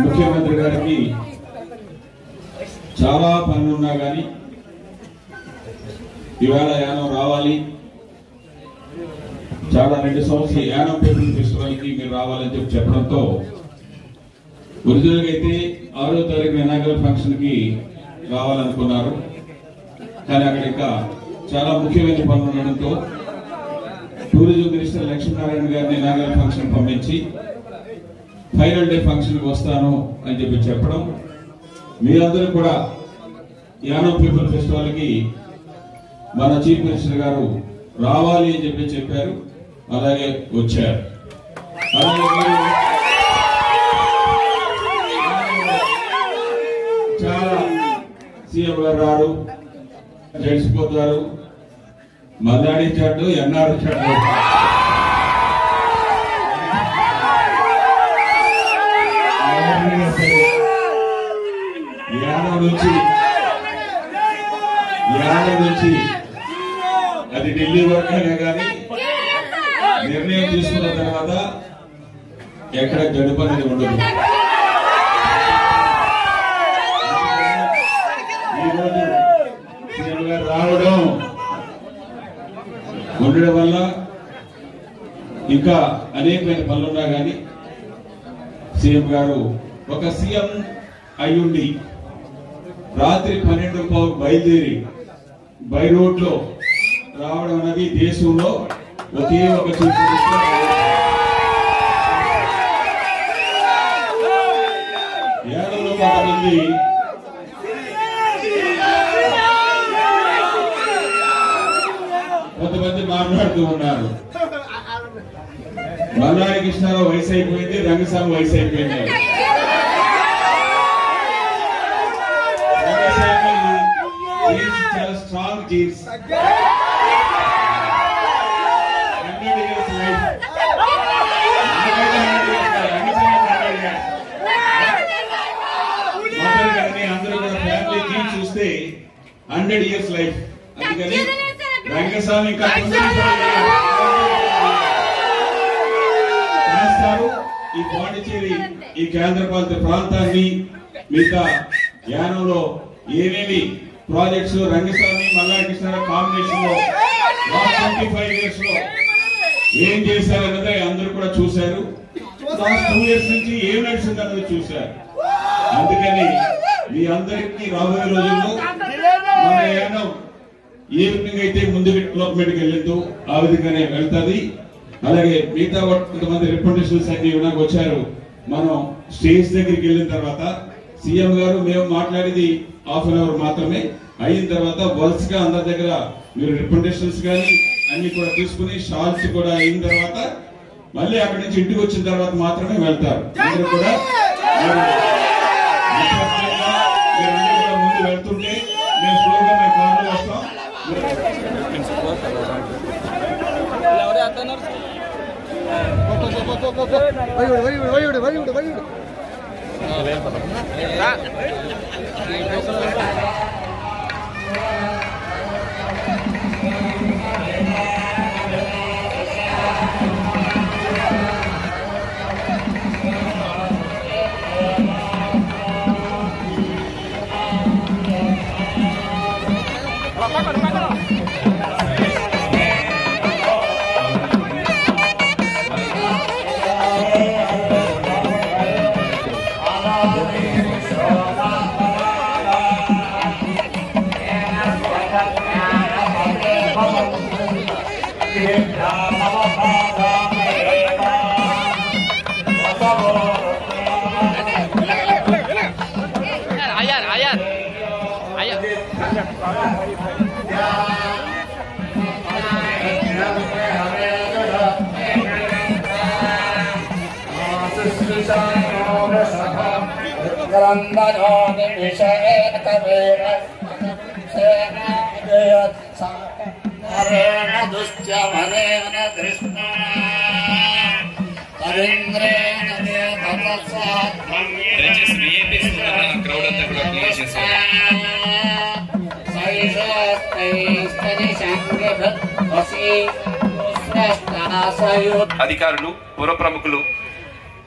ముఖ్యమంత్రి గారికి చాలా పనులున్నా కానీ ఇవాళ యానం రావాలి, చాలా 2 సంవత్సరాలు యానం పీపుల్ ఫెస్టివల్ కి మీరు రావాలని చెప్పడంతో ఒరిజినల్ అయితే 6వ తారీఖున ఇనాగరల్ ఫంక్షన్ కి రావాలనుకున్నారు. కానీ అక్కడ ఇంకా చాలా ముఖ్యమైన పనులు ఉండడంతో టూరిజం మినిస్టర్ లక్ష్మీనారాయణ గారిని ఇనాగరల్ ఫంక్షన్ పంపించి ఫైనల్ డే ఫంక్షన్ కి వస్తాను అని చెప్పడం, మీరందరూ కూడా యానం పీపుల్ ఫెస్టివల్ కి మన చీఫ్ మినిస్టర్ గారు రావాలి అని చెప్పారు. అలాగే వచ్చారు. చాలా సీఎం గారు రారు, జడిసిపోతారు, మల్లాడి చాడు ఎన్ఆర్ చాడు యానం నుంచి అది ఢిల్లీ వరకైనా కానీ నిర్ణయం తీసుకున్న తర్వాత ఎక్కడ జడుపు అనేది ఉండదు. ఈరోజు సీఎం గారు రావడం ఉండడం వల్ల ఇంకా అనేకమైన పనులున్నా కానీ సీఎం గారు ఒక సీఎం అయ్యుండి రాత్రి 12 బయలుదేరి బై రోడ్ లో రావడం అనేది దేశంలో ఒకే ఒక చీఫ్ మినిస్టర్. ఏడలో కొంతమంది మాట్లాడుతూ ఉన్నారు. మల్లాడి కృష్ణారావు వయసు అయిపోయింది, రంగస్వామి వయసు అయిపోయింది. చాలా స్ట్రాంగ్ జీన్స్, 100 years life. అందరూ కూడా ఫ్యామిలీ జీన్స్ చూస్తే 100 years లైఫ్. అందుకని రంగస్వామి చేస్తారు. ఈ పాండిచేరి ఈ కేంద్రపాలిత ప్రాంతాన్ని మిగతా యానంలో ఏమేమి ప్రాజెక్ట్స్ రంగస్వామి మల్లాడి కృష్ణారావు కాంబినేషన్ లో 25 years లో ఏం చేశారన్నది అందరూ కూడా చూశారు. లాస్ట్ 2 years నుంచి ఏం నడిచిందన్నది చూశారు. అందుకని మీ అందరికీ రాబోయే రోజుల్లో మన యానం ఏ విధంగా అయితే ముందుకు డెవలప్మెంట్కి వెళ్ళిందో ఆ విధంగానే వెళ్తుంది. అలాగే మిగతా కొంతమంది రిప్రజెంటేషన్స్ అన్ని నాకు వచ్చారు. మనం స్టేజ్ దగ్గరికి వెళ్ళిన తర్వాత సీఎం గారు మేము మాట్లాడేది ½ an hour మాత్రమే. అయిన తర్వాత వరుస గా అందరి దగ్గర మీరు రిప్రజెంటేషన్స్ కానీ అన్ని కూడా తీసుకుని షాల్స్ కూడా అయిన తర్వాత మళ్ళీ అక్కడి నుంచి ఇంటికి వచ్చిన తర్వాత మాత్రమే వెళ్తారు. అందరూ కూడా ముందు వెళ్తుంటే మేము స్లోగా మేము కార్లో వస్తాం. అధికారులు, పుర ప్రముఖులు,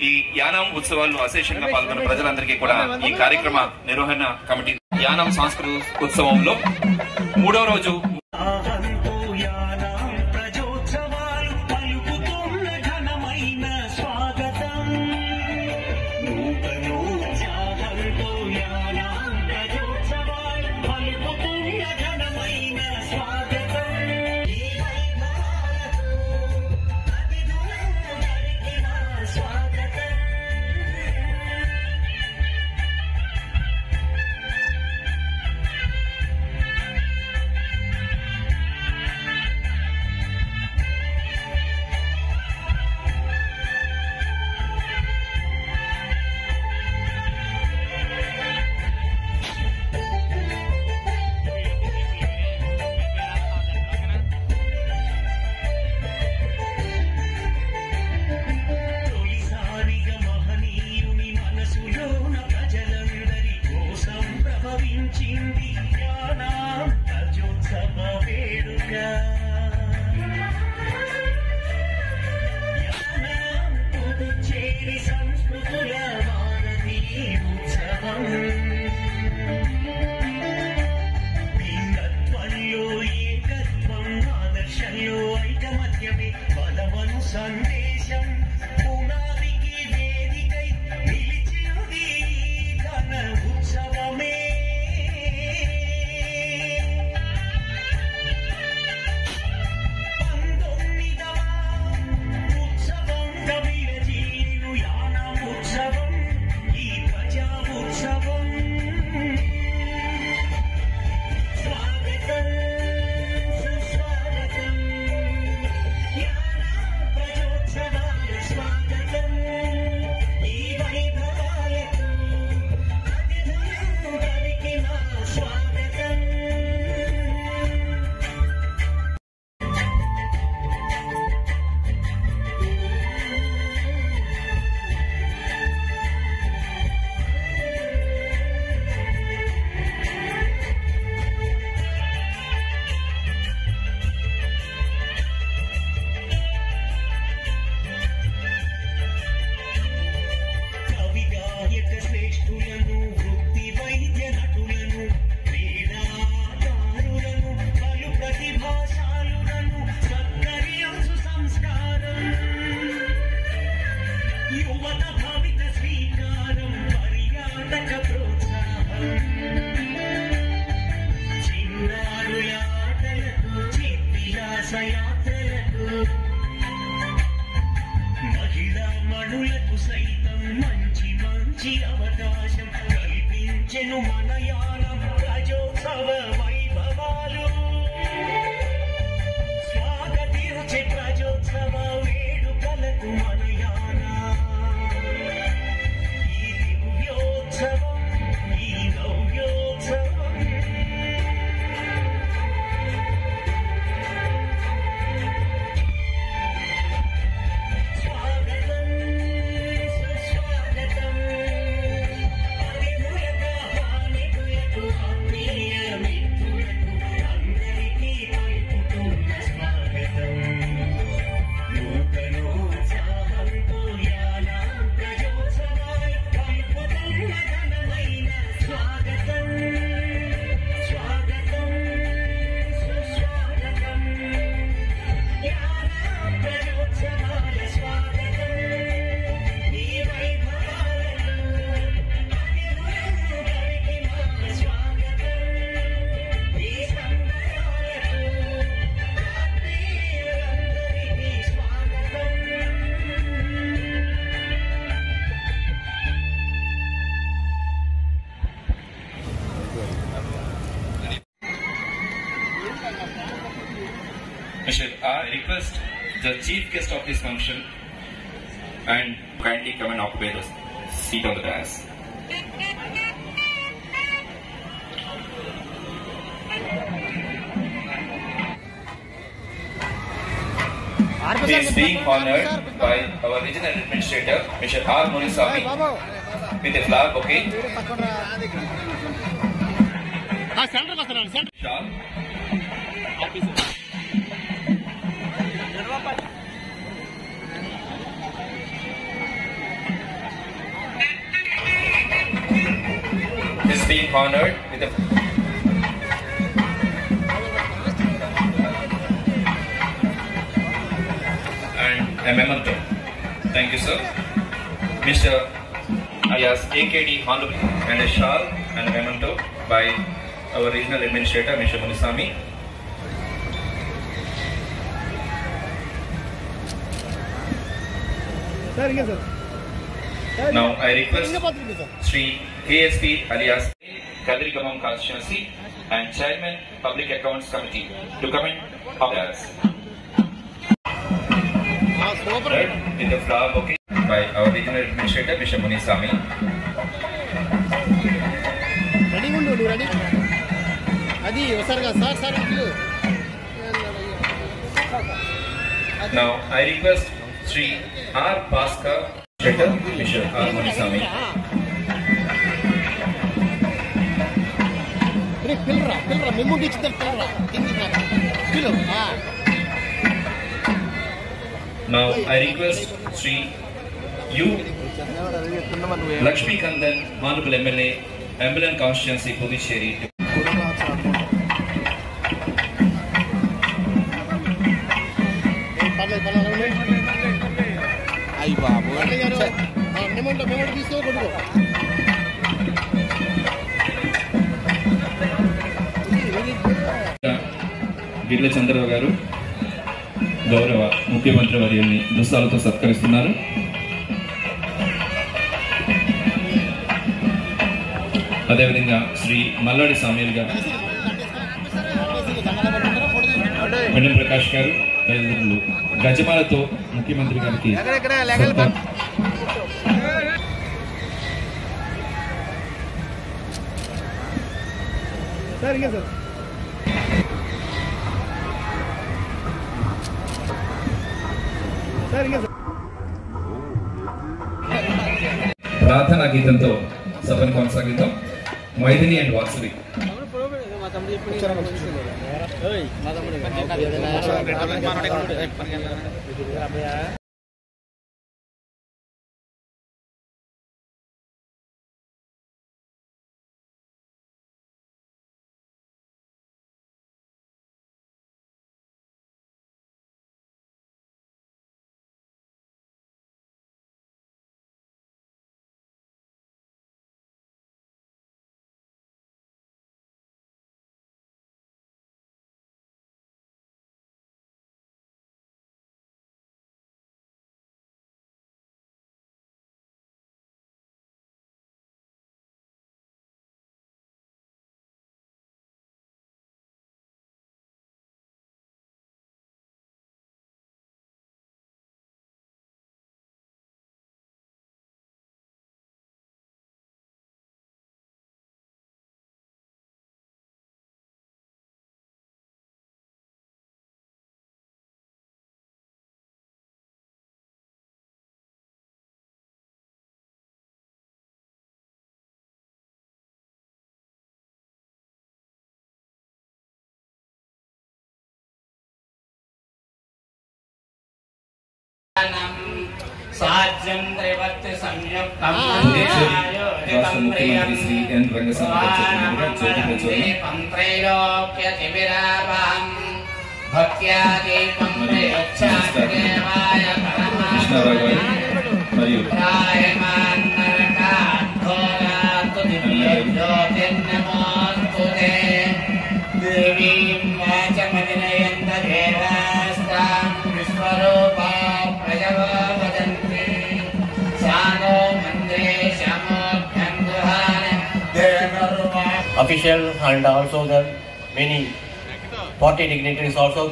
ఈ యానం ఉత్సవాల్లో అశేషంగా పాల్గొన్న ప్రజలందరికీ కూడా ఈ కార్యక్రమ నిర్వహణ కమిటీ యానం సాంస్కృతిక ఉత్సవంలో 3వ రోజు సందేశం పునాదికి వేదికై నిలిచినది ఘన ఉత్సవమే. మహిళా మణులకు సైతం మంచి మంచి అవకాశం కల్పించెను మన యానం ప్రజోత్సవ వైభవాలు. స్వాగతించే ప్రజోత్సవ వేడుకలకు మన యానం ఈ దివ్యోత్సవం ఈ నవ్యోత్సవం. I request the chief guest of this function and kindly come and occupy the seat on the dais. He is being honored by our regional administrator, Mr. R. Munisami, with a flower bouquet, shawl, is being honored with a and a memento. Thank you, sir. Mr. Ayas AKD Honorable and a shawl and a memento by our regional administrator, Mr. Munisami. Now I request Sri KSP alias Kadrigamam Constituency and Chairman Public Accounts Committee to come in of us. With the flower bouquet by our regional administrator, Mr. Munisami. Now I request Sri R. Bhaskar, Mr. R. Munisami. Now I request Sri U. Lakshmi Kandan, Honorable MLA, Ambulan Constituency, Puducherry. గిర్ల Chandra Rao గారు గౌరవ ముఖ్యమంత్రి వర్యుల్ని దుస్తాలతో సత్కరిస్తున్నారు. అదేవిధంగా Shri Malladi Samuel గారు, పెండెం ప్రకాష్ గారు తదితరులు గజమాలతో ముఖ్యమంత్రి గారికి ప్రార్థనా గీతంతో సభను కొనసాగిద్దాం. మైథిలి అండ్ వాసవి. సాధ్యం త్రివర్తి సంయుక్తం రాష్ట్ర ముఖ్యమంత్రి శ్రీ ఎన్ రంగస్వామి పంత్రైలోక్య శిబిరాభం భక్త్యాదీపం ప్రయచ్ఛాదేవాయ కృష్ణారావు గారు మరియు రాయమాన్నరకాఢోరాతు దివ్యజ్యోతిర్నమోస్తుతే దేవీం వాచమవినయంత దేవాస్తాం విశ్వరూపా ప్రజవా వదంతి సానో మంద్రే శమోభ్యంగుహాన దేవర్వా. Official and also the many party dignitaries also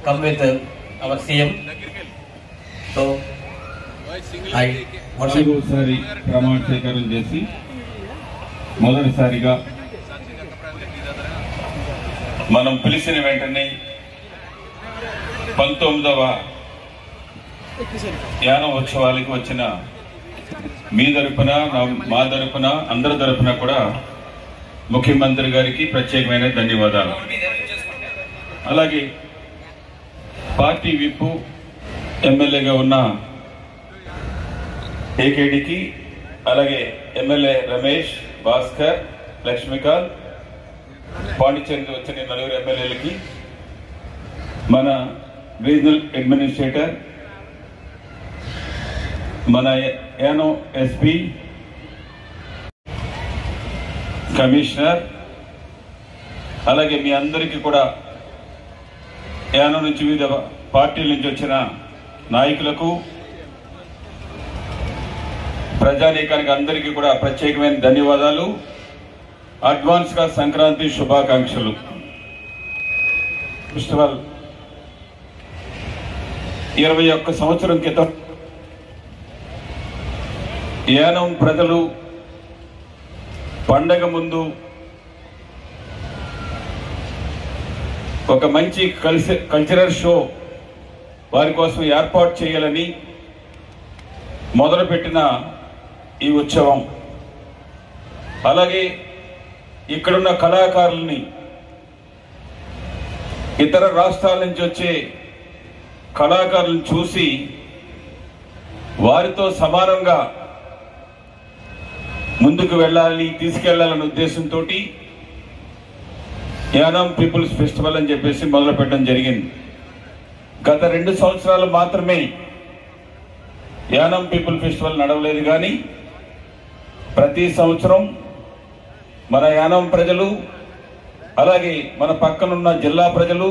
come with our CM. So నాలుగోసారి ప్రమాణ స్వీకారం చేసి మొదటిసారిగా మనం పిలిచిన వెంటనే 19వ యానం ఉత్సవాలకి వచ్చిన మీ తరపున మా తరపున అందరి తరపున కూడా ముఖ్యమంత్రి గారికి ప్రత్యేకమైన ధన్యవాదాలు. అలాగే పార్టీ విప్ ఎమ్మెల్యేగా ఉన్న ఏకేడికి, అలాగే ఎమ్మెల్యే రమేష్, భాస్కర్, లక్ష్మీకాంత్, పాండిచేరికి వచ్చిన నలుగురు ఎమ్మెల్యేలకి, మన రీజనల్ అడ్మినిస్ట్రేటర్, మన యానం ఎస్పీ, కమిషనర్, అలాగే మీ అందరికీ కూడా యానం నుంచి వివిధ పార్టీల నుంచి వచ్చిన నాయకులకు, ప్రజానీకానికి అందరికీ కూడా ప్రత్యేకమైన ధన్యవాదాలు. అడ్వాన్స్ గా సంక్రాంతి శుభాకాంక్షలు. ఫస్ట్ ఆఫ్ ఆల్ 21 సంవత్సరం క్రితం యానం ప్రజలు పండగ ముందు ఒక మంచి కల్చరల్ షో వారి కోసం ఏర్పాటు చేయాలని మొదలుపెట్టిన ఈ ఉత్సవం, అలాగే ఇక్కడున్న కళాకారుల్ని, ఇతర రాష్ట్రాల నుంచి వచ్చే కళాకారులను చూసి వారితో సమానంగా ముందుకు తీసుకెళ్లాలనే ఉద్దేశంతో యానం పీపుల్స్ ఫెస్టివల్ అని చెప్పేసి మొదలు పెట్టడం జరిగింది. గత 2 సంవత్సరాలు మాత్రమే యానం పీపుల్ ఫెస్టివల్ నడవలేదు. కానీ ప్రతి సంవత్సరం మన యానం ప్రజలు అలాగే మన పక్కనున్న జిల్లా ప్రజలు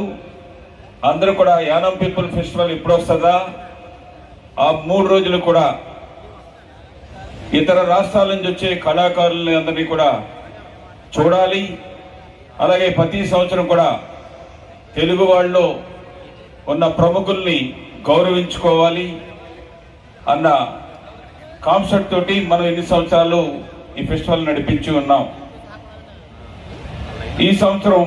అందరూ కూడా యానం పీపుల్ ఫెస్టివల్ ఎప్పుడు వస్తుందా ఆ 3 రోజులు కూడా ఇతర రాష్ట్రాల నుంచి వచ్చే కళాకారులని అందరినీ కూడా చూడాలి. అలాగే ప్రతి సంవత్సరం కూడా తెలుగు వాళ్ళలో ఉన్న ప్రముఖుల్ని గౌరవించుకోవాలి అన్న కాన్సెప్ట్ తోటి మనం ఎన్ని సంవత్సరాలు ఈ ఫెస్టివల్ నడిపించి ఉన్నాం. ఈ సంవత్సరం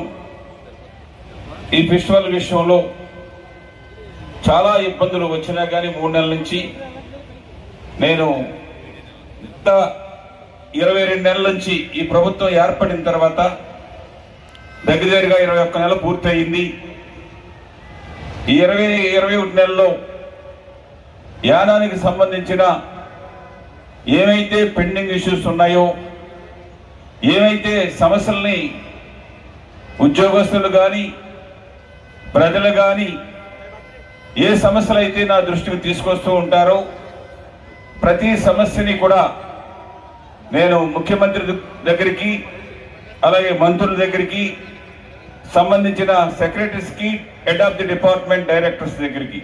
ఈ ఫెస్టివల్ విషయంలో చాలా ఇబ్బందులు వచ్చినా కానీ 3 నెలల నుంచి నేను 22 నెలల నుంచి ఈ ప్రభుత్వం ఏర్పడిన తర్వాత దగ్గరగా 21 నెలలు పూర్తయింది. ఈ 21 నెలల్లో యానానికి సంబంధించిన ఏమైతే పెండింగ్ ఇష్యూస్ ఉన్నాయో, ఏమైతే సమస్యల్ని ఉద్యోగస్తులు కానీ ప్రజలు కానీ ఏ సమస్యలు అయితే నా దృష్టికి తీసుకొస్తూ ఉంటారో ప్రతి సమస్యని కూడా నేను ముఖ్యమంత్రి దగ్గరికి అలాగే మంత్రుల దగ్గరికి సంబంధించిన సెక్రటరీస్కి head of the department directors దగ్గరికి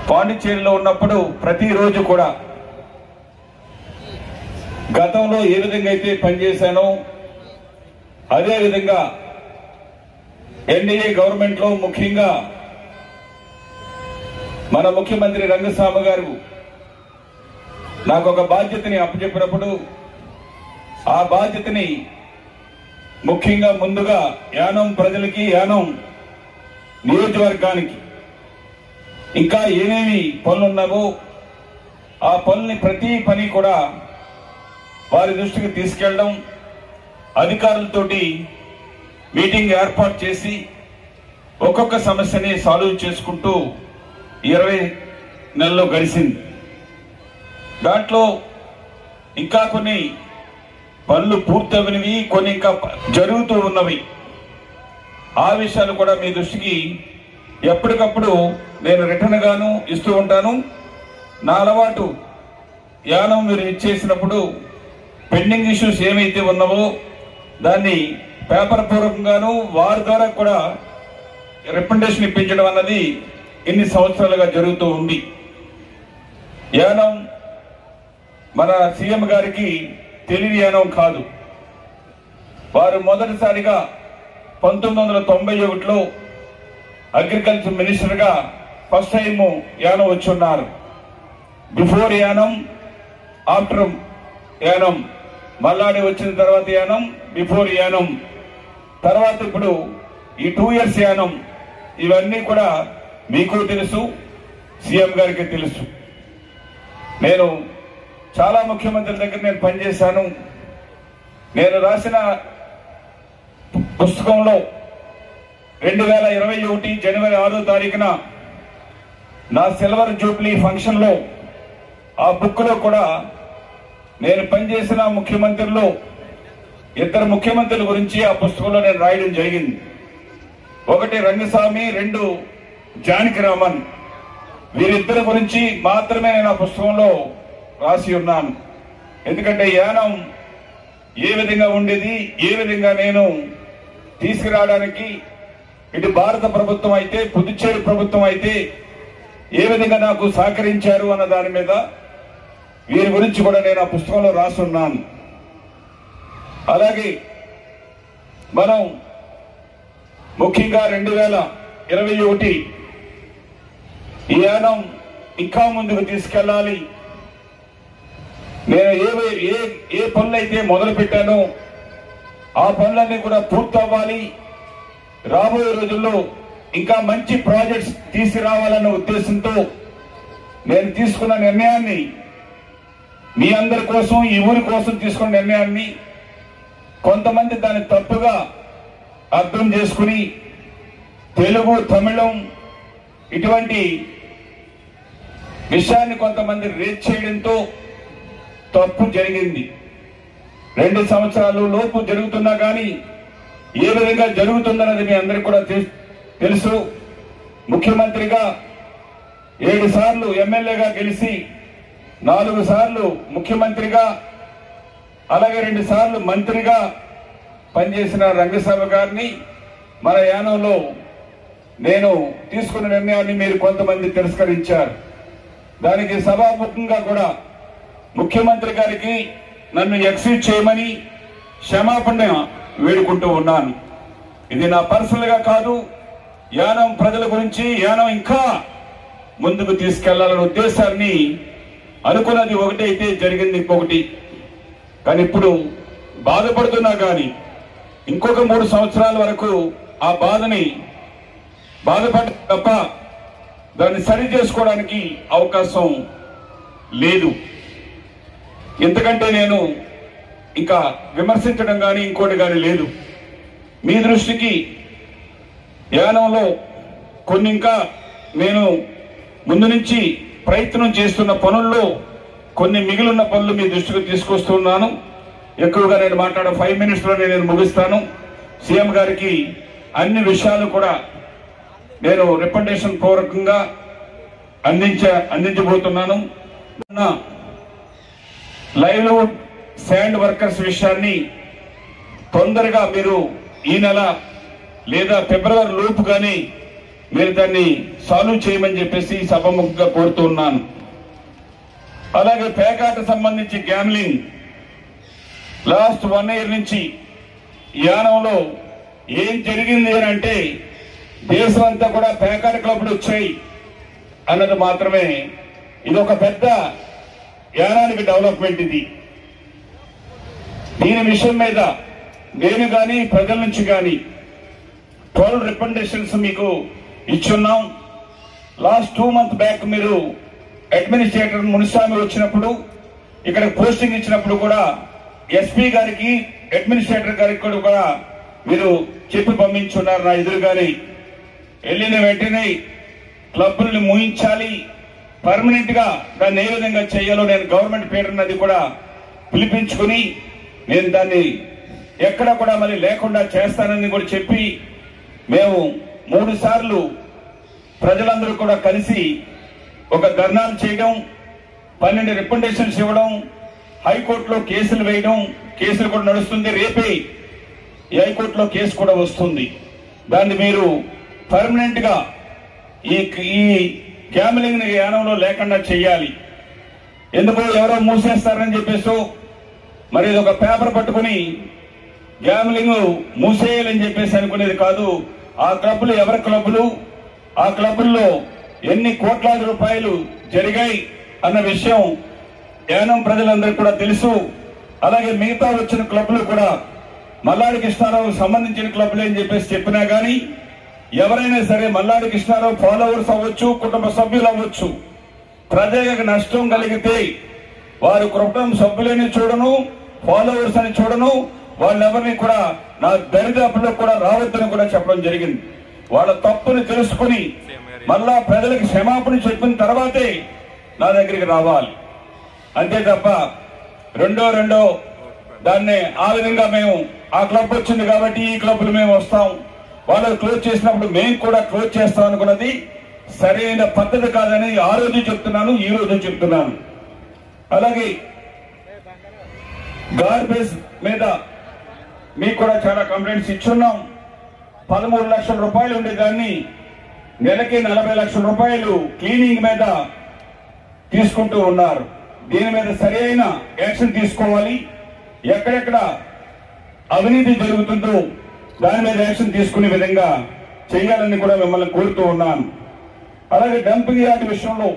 పాండిచ్చేరిలో ఉన్నప్పుడు ప్రతిరోజు కూడా గతంలో ఏ విధంగా అయితే పనిచేశానో అదే విధంగా ఎన్డీఏ గవర్నమెంట్ లో ముఖ్యంగా మన ముఖ్యమంత్రి రంగస్వామి గారు నాకు ఒక బాధ్యతని అప్పచెప్పినప్పుడు ఆ బాధ్యతని ముఖ్యంగా ముందుగా యానం ప్రజలకి యానం నియోజకవర్గానికి ఇంకా ఏమేమి పనులు ఉన్నావో ఆ పనుల్ని ప్రతి పని కూడా వారి దృష్టికి తీసుకెళ్ళడం, అధికారులతోటి మీటింగ్ ఏర్పాటు చేసి ఒక్కొక్క సమస్యని సాల్వ్ చేసుకుంటూ 20 నెలల్లో గడిచింది. దాంట్లో ఇంకా కొన్ని పనులు పూర్తయినవి, కొన్ని ఇంకా జరుగుతూ ఉన్నవి. ఆ విషయాలు కూడా మీ దృష్టికి ఎప్పటికప్పుడు నేను రిటర్న్ గాను ఇస్తూ ఉంటాను. నా అలవాటు యానం మీరు ఇచ్చేసినప్పుడు పెండింగ్ ఇష్యూస్ ఏమైతే ఉన్నావో దాన్ని పేపర్ పూర్వకంగాను వారి ద్వారా కూడా రిప్రజెంటేషన్ ఇప్పించడం అన్నది ఇన్ని సంవత్సరాలుగా జరుగుతూ ఉంది. యానం మన సీఎం గారికి తెలియని యానం కాదు. వారు మొదటిసారిగా 1991లో అగ్రికల్చర్ మినిస్టర్ గా ఫస్ట్ టైం యానం వచ్చి ఉన్నారు. బిఫోర్ యానం, ఆఫ్టర్ యానం, మల్లాడి వచ్చిన తర్వాత యానం, బిఫోర్ యానం, తర్వాత ఇప్పుడు ఈ 2 years యానం. ఇవన్నీ కూడా మీకు తెలుసు, సీఎం గారికి తెలుసు. నేను చాలా ముఖ్యమంత్రుల దగ్గర నేను పనిచేశాను. నేను రాసిన పుస్తకంలో 2021 జనవరి 6వ తారీఖున నా సిల్వర్ జూబ్లీ ఫంక్షన్ లో ఆ బుక్ లో కూడా నేను పనిచేసిన ముఖ్యమంత్రుల్లో 2 ముఖ్యమంత్రుల గురించి ఆ పుస్తకంలో నేను రాయడం జరిగింది. ఒకటి రంగస్వామి, 2 జానకి రామన్. వీరిద్దరి గురించి మాత్రమే నేను ఆ పుస్తకంలో రాసి ఉన్నాను. ఎందుకంటే యానం ఏ విధంగా ఉండేది, ఏ విధంగా నేను తీసుకురావడానికి ఇటు భారత ప్రభుత్వం అయితే పుదుచ్చేరి ప్రభుత్వం అయితే ఏ విధంగా నాకు సహకరించారు అన్న దాని మీద వీరి గురించి కూడా నేను ఆ పుస్తకంలో రాస్తున్నాను. అలాగే మనం ముఖ్యంగా 2021 ఈ యానం ఇంకా ముందుకు తీసుకెళ్లాలి. నేను ఏ పనులైతే మొదలు పెట్టానో ఆ పనులన్నీ కూడా పూర్తవ్వాలి. రాబోయే రోజుల్లో ఇంకా మంచి ప్రాజెక్ట్స్ తీసుకురావాలన్న ఉద్దేశంతో నేను తీసుకున్న నిర్ణయాన్ని, మీ అందరి కోసం, ఈ ఊరి కోసం తీసుకున్న నిర్ణయాన్ని కొంతమంది దాన్ని తప్పుగా అర్థం చేసుకుని తెలుగు, తమిళం ఇటువంటి విషయాన్ని కొంతమంది రేట్ చేయడంతో తప్పు జరిగింది. 2 సంవత్సరాలు లోపు జరుగుతున్నా కానీ ఏ విధంగా జరుగుతుందన్నది మీ అందరికీ కూడా తెలుసు. ముఖ్యమంత్రిగా 7 సార్లు ఎమ్మెల్యేగా గెలిచి 4 సార్లు ముఖ్యమంత్రిగా అలాగే 2 సార్లు మంత్రిగా పనిచేసిన రంగస్వామి గారిని మన యానంలో నేను తీసుకున్న నిర్ణయాన్ని మీరు కొంతమంది తిరస్కరించారు. దానికి సభాముఖంగా కూడా ముఖ్యమంత్రి గారికి నన్ను ఎక్సీడ్ చేయమని క్షమాపణ వేడుకుంటూ ఉన్నాను. ఇది నా పర్సనల్ గా కాదు, యానం ప్రజల గురించి యానం ఇంకా ముందుకు తీసుకెళ్లాలనే ఉద్దేశాన్ని అనుకున్నది ఒకటైతే జరిగింది ఇంకొకటి. కానీ ఇప్పుడు బాధపడుతున్నా కానీ ఇంకొక 3 సంవత్సరాల వరకు ఆ బాధపడ్డ తప్ప దాన్ని సరి చేసుకోవడానికి అవకాశం లేదు. ఎందుకంటే నేను ఇంకా విమర్శించడం కానీ ఇంకోటి కానీ లేదు. మీ దృష్టికి యానంలో కొన్ని ఇంకా నేను ముందు నుంచి ప్రయత్నం చేస్తున్న పనుల్లో కొన్ని మిగిలిన పనులు మీ దృష్టికి తీసుకొస్తున్నాను. ఎక్కువగా నేను మాట్లాడే 5 minutesలోనే నేను ముగిస్తాను. సీఎం గారికి అన్ని విషయాలు కూడా నేను రికమెండేషన్ పూర్వకంగా అందించబోతున్నాను. లైవ్లీవుడ్ శాండ్ వర్కర్స్ విషయాన్ని తొందరగా మీరు ఈ నెల లేదా ఫిబ్రవరి లోపు కానీ మీరు దాన్ని సాల్వ్ చేయమని చెప్పేసి సభముఖంగా కోరుతున్నాను. అలాగే పేకాట సంబంధించి గ్యామ్లింగ్ లాస్ట్ 1 year నుంచి యానంలో ఏం జరిగింది అని అంటే దేశం అంతా కూడా పేకాట క్లబ్లు వచ్చాయి అన్నది మాత్రమే. ఇది ఒక పెద్ద యానానికి డెవలప్మెంట్. దీని విషయం మీద నేను కానీ ప్రజల నుంచి కానీ 12 రికమెండేషన్స్ మీకు ఇచ్చున్నాం. లాస్ట్ 2 months బ్యాక్ మీరు అడ్మినిస్ట్రేటర్ మునిస్వామి వచ్చినప్పుడు ఇక్కడ పోస్టింగ్ ఇచ్చినప్పుడు కూడా ఎస్పీ గారికి అడ్మినిస్ట్రేటర్ గారికి కూడా మీరు చెప్పి పంపించున్నారు నా ఎదురుగానే. వెళ్ళిన వెంటనే క్లబ్లను మూయించాలి, పర్మనెంట్ గా దాన్ని ఏ విధంగా చేయాలో నేను గవర్నమెంట్ పీరియడ్ అది కూడా పిలిపించుకుని నేను దాన్ని ఎక్కడ కూడా మళ్ళీ లేకుండా చేస్తానని కూడా చెప్పి మేము 3 సార్లు ప్రజలందరూ కూడా కలిసి ఒక ధర్నాలు చేయడం, 12 రికమెండేషన్స్ ఇవ్వడం, హైకోర్టులో కేసులు వేయడం, కేసులు కూడా నడుస్తుంది. రేపే ఈ హైకోర్టులో కేసు కూడా వస్తుంది. దాన్ని మీరు పర్మనెంట్ గా ఈ గ్యామ్లింగ్ ని యానంలో లేకుండా చేయాలి. ఎందుకు ఎవరో మూసేస్తారని చెప్పేసి మరి ఇది ఒక పేపర్ పట్టుకుని గ్యామ్లింగ్ మూసేయాలని చెప్పేసి అనుకునేది కాదు. ఆ క్లబ్లు ఎవరి క్లబ్లు, ఆ క్లబ్ల్లో ఎన్ని కోట్లాది రూపాయలు జరిగాయి అన్న విషయం యానం ప్రజలందరికీ కూడా తెలుసు. అలాగే మిగతా వచ్చిన క్లబ్లు కూడా మల్లాడి కృష్ణారావు సంబంధించిన క్లబ్లే అని చెప్పేసి చెప్పినా గానీ ఎవరైనా సరే మల్లాడి కృష్ణారావు ఫాలోవర్స్ అవ్వచ్చు, కుటుంబ సభ్యులు అవ్వచ్చు, ప్రజలకు నష్టం కలిగితే వారు కుటుంబ సభ్యులని చూడను, ఫాలోవర్స్ అని చూడను, వాళ్ళెవరిని కూడా నా దరిదాపుల్లో కూడా రావద్దని కూడా చెప్పడం జరిగింది. వాళ్ళ తప్పుని తెలుసుకుని మళ్ళా ప్రజలకు క్షమాపణ చెప్పిన తర్వాతే నా దగ్గరికి రావాలి. అంతే తప్ప రెండో దాన్ని ఆ విధంగా మేము ఆ క్లబ్ వచ్చింది కాబట్టి ఈ క్లబ్లు మేము వస్తాం, వాళ్ళు క్లోజ్ చేసినప్పుడు మేము కూడా క్లోజ్ చేస్తాం అనుకున్నది సరైన పద్ధతి కాదని ఆ రోజు చెప్తున్నాను, ఈ రోజు చెప్తున్నాను. అలాగే గార్బేజ్ మీద మీకు కూడా చాలా కంప్లైంట్స్ ఇచ్చున్నాం. 13 లక్షల రూపాయలు ఉండేదాన్ని నెలకి 40 లక్షల రూపాయలు క్లీనింగ్ మీద తీసుకుంటూ ఉన్నారు. దీని మీద సరైన యాక్షన్ తీసుకోవాలి. ఎక్కడెక్కడ అవినీతి జరుగుతుందో దాని మీద యాక్షన్ తీసుకునే విధంగా చేయాలని కూడా మిమ్మల్ని కోరుతూ ఉన్నాను. అలాగే డంపింగ్ యార్డ్ విషయంలో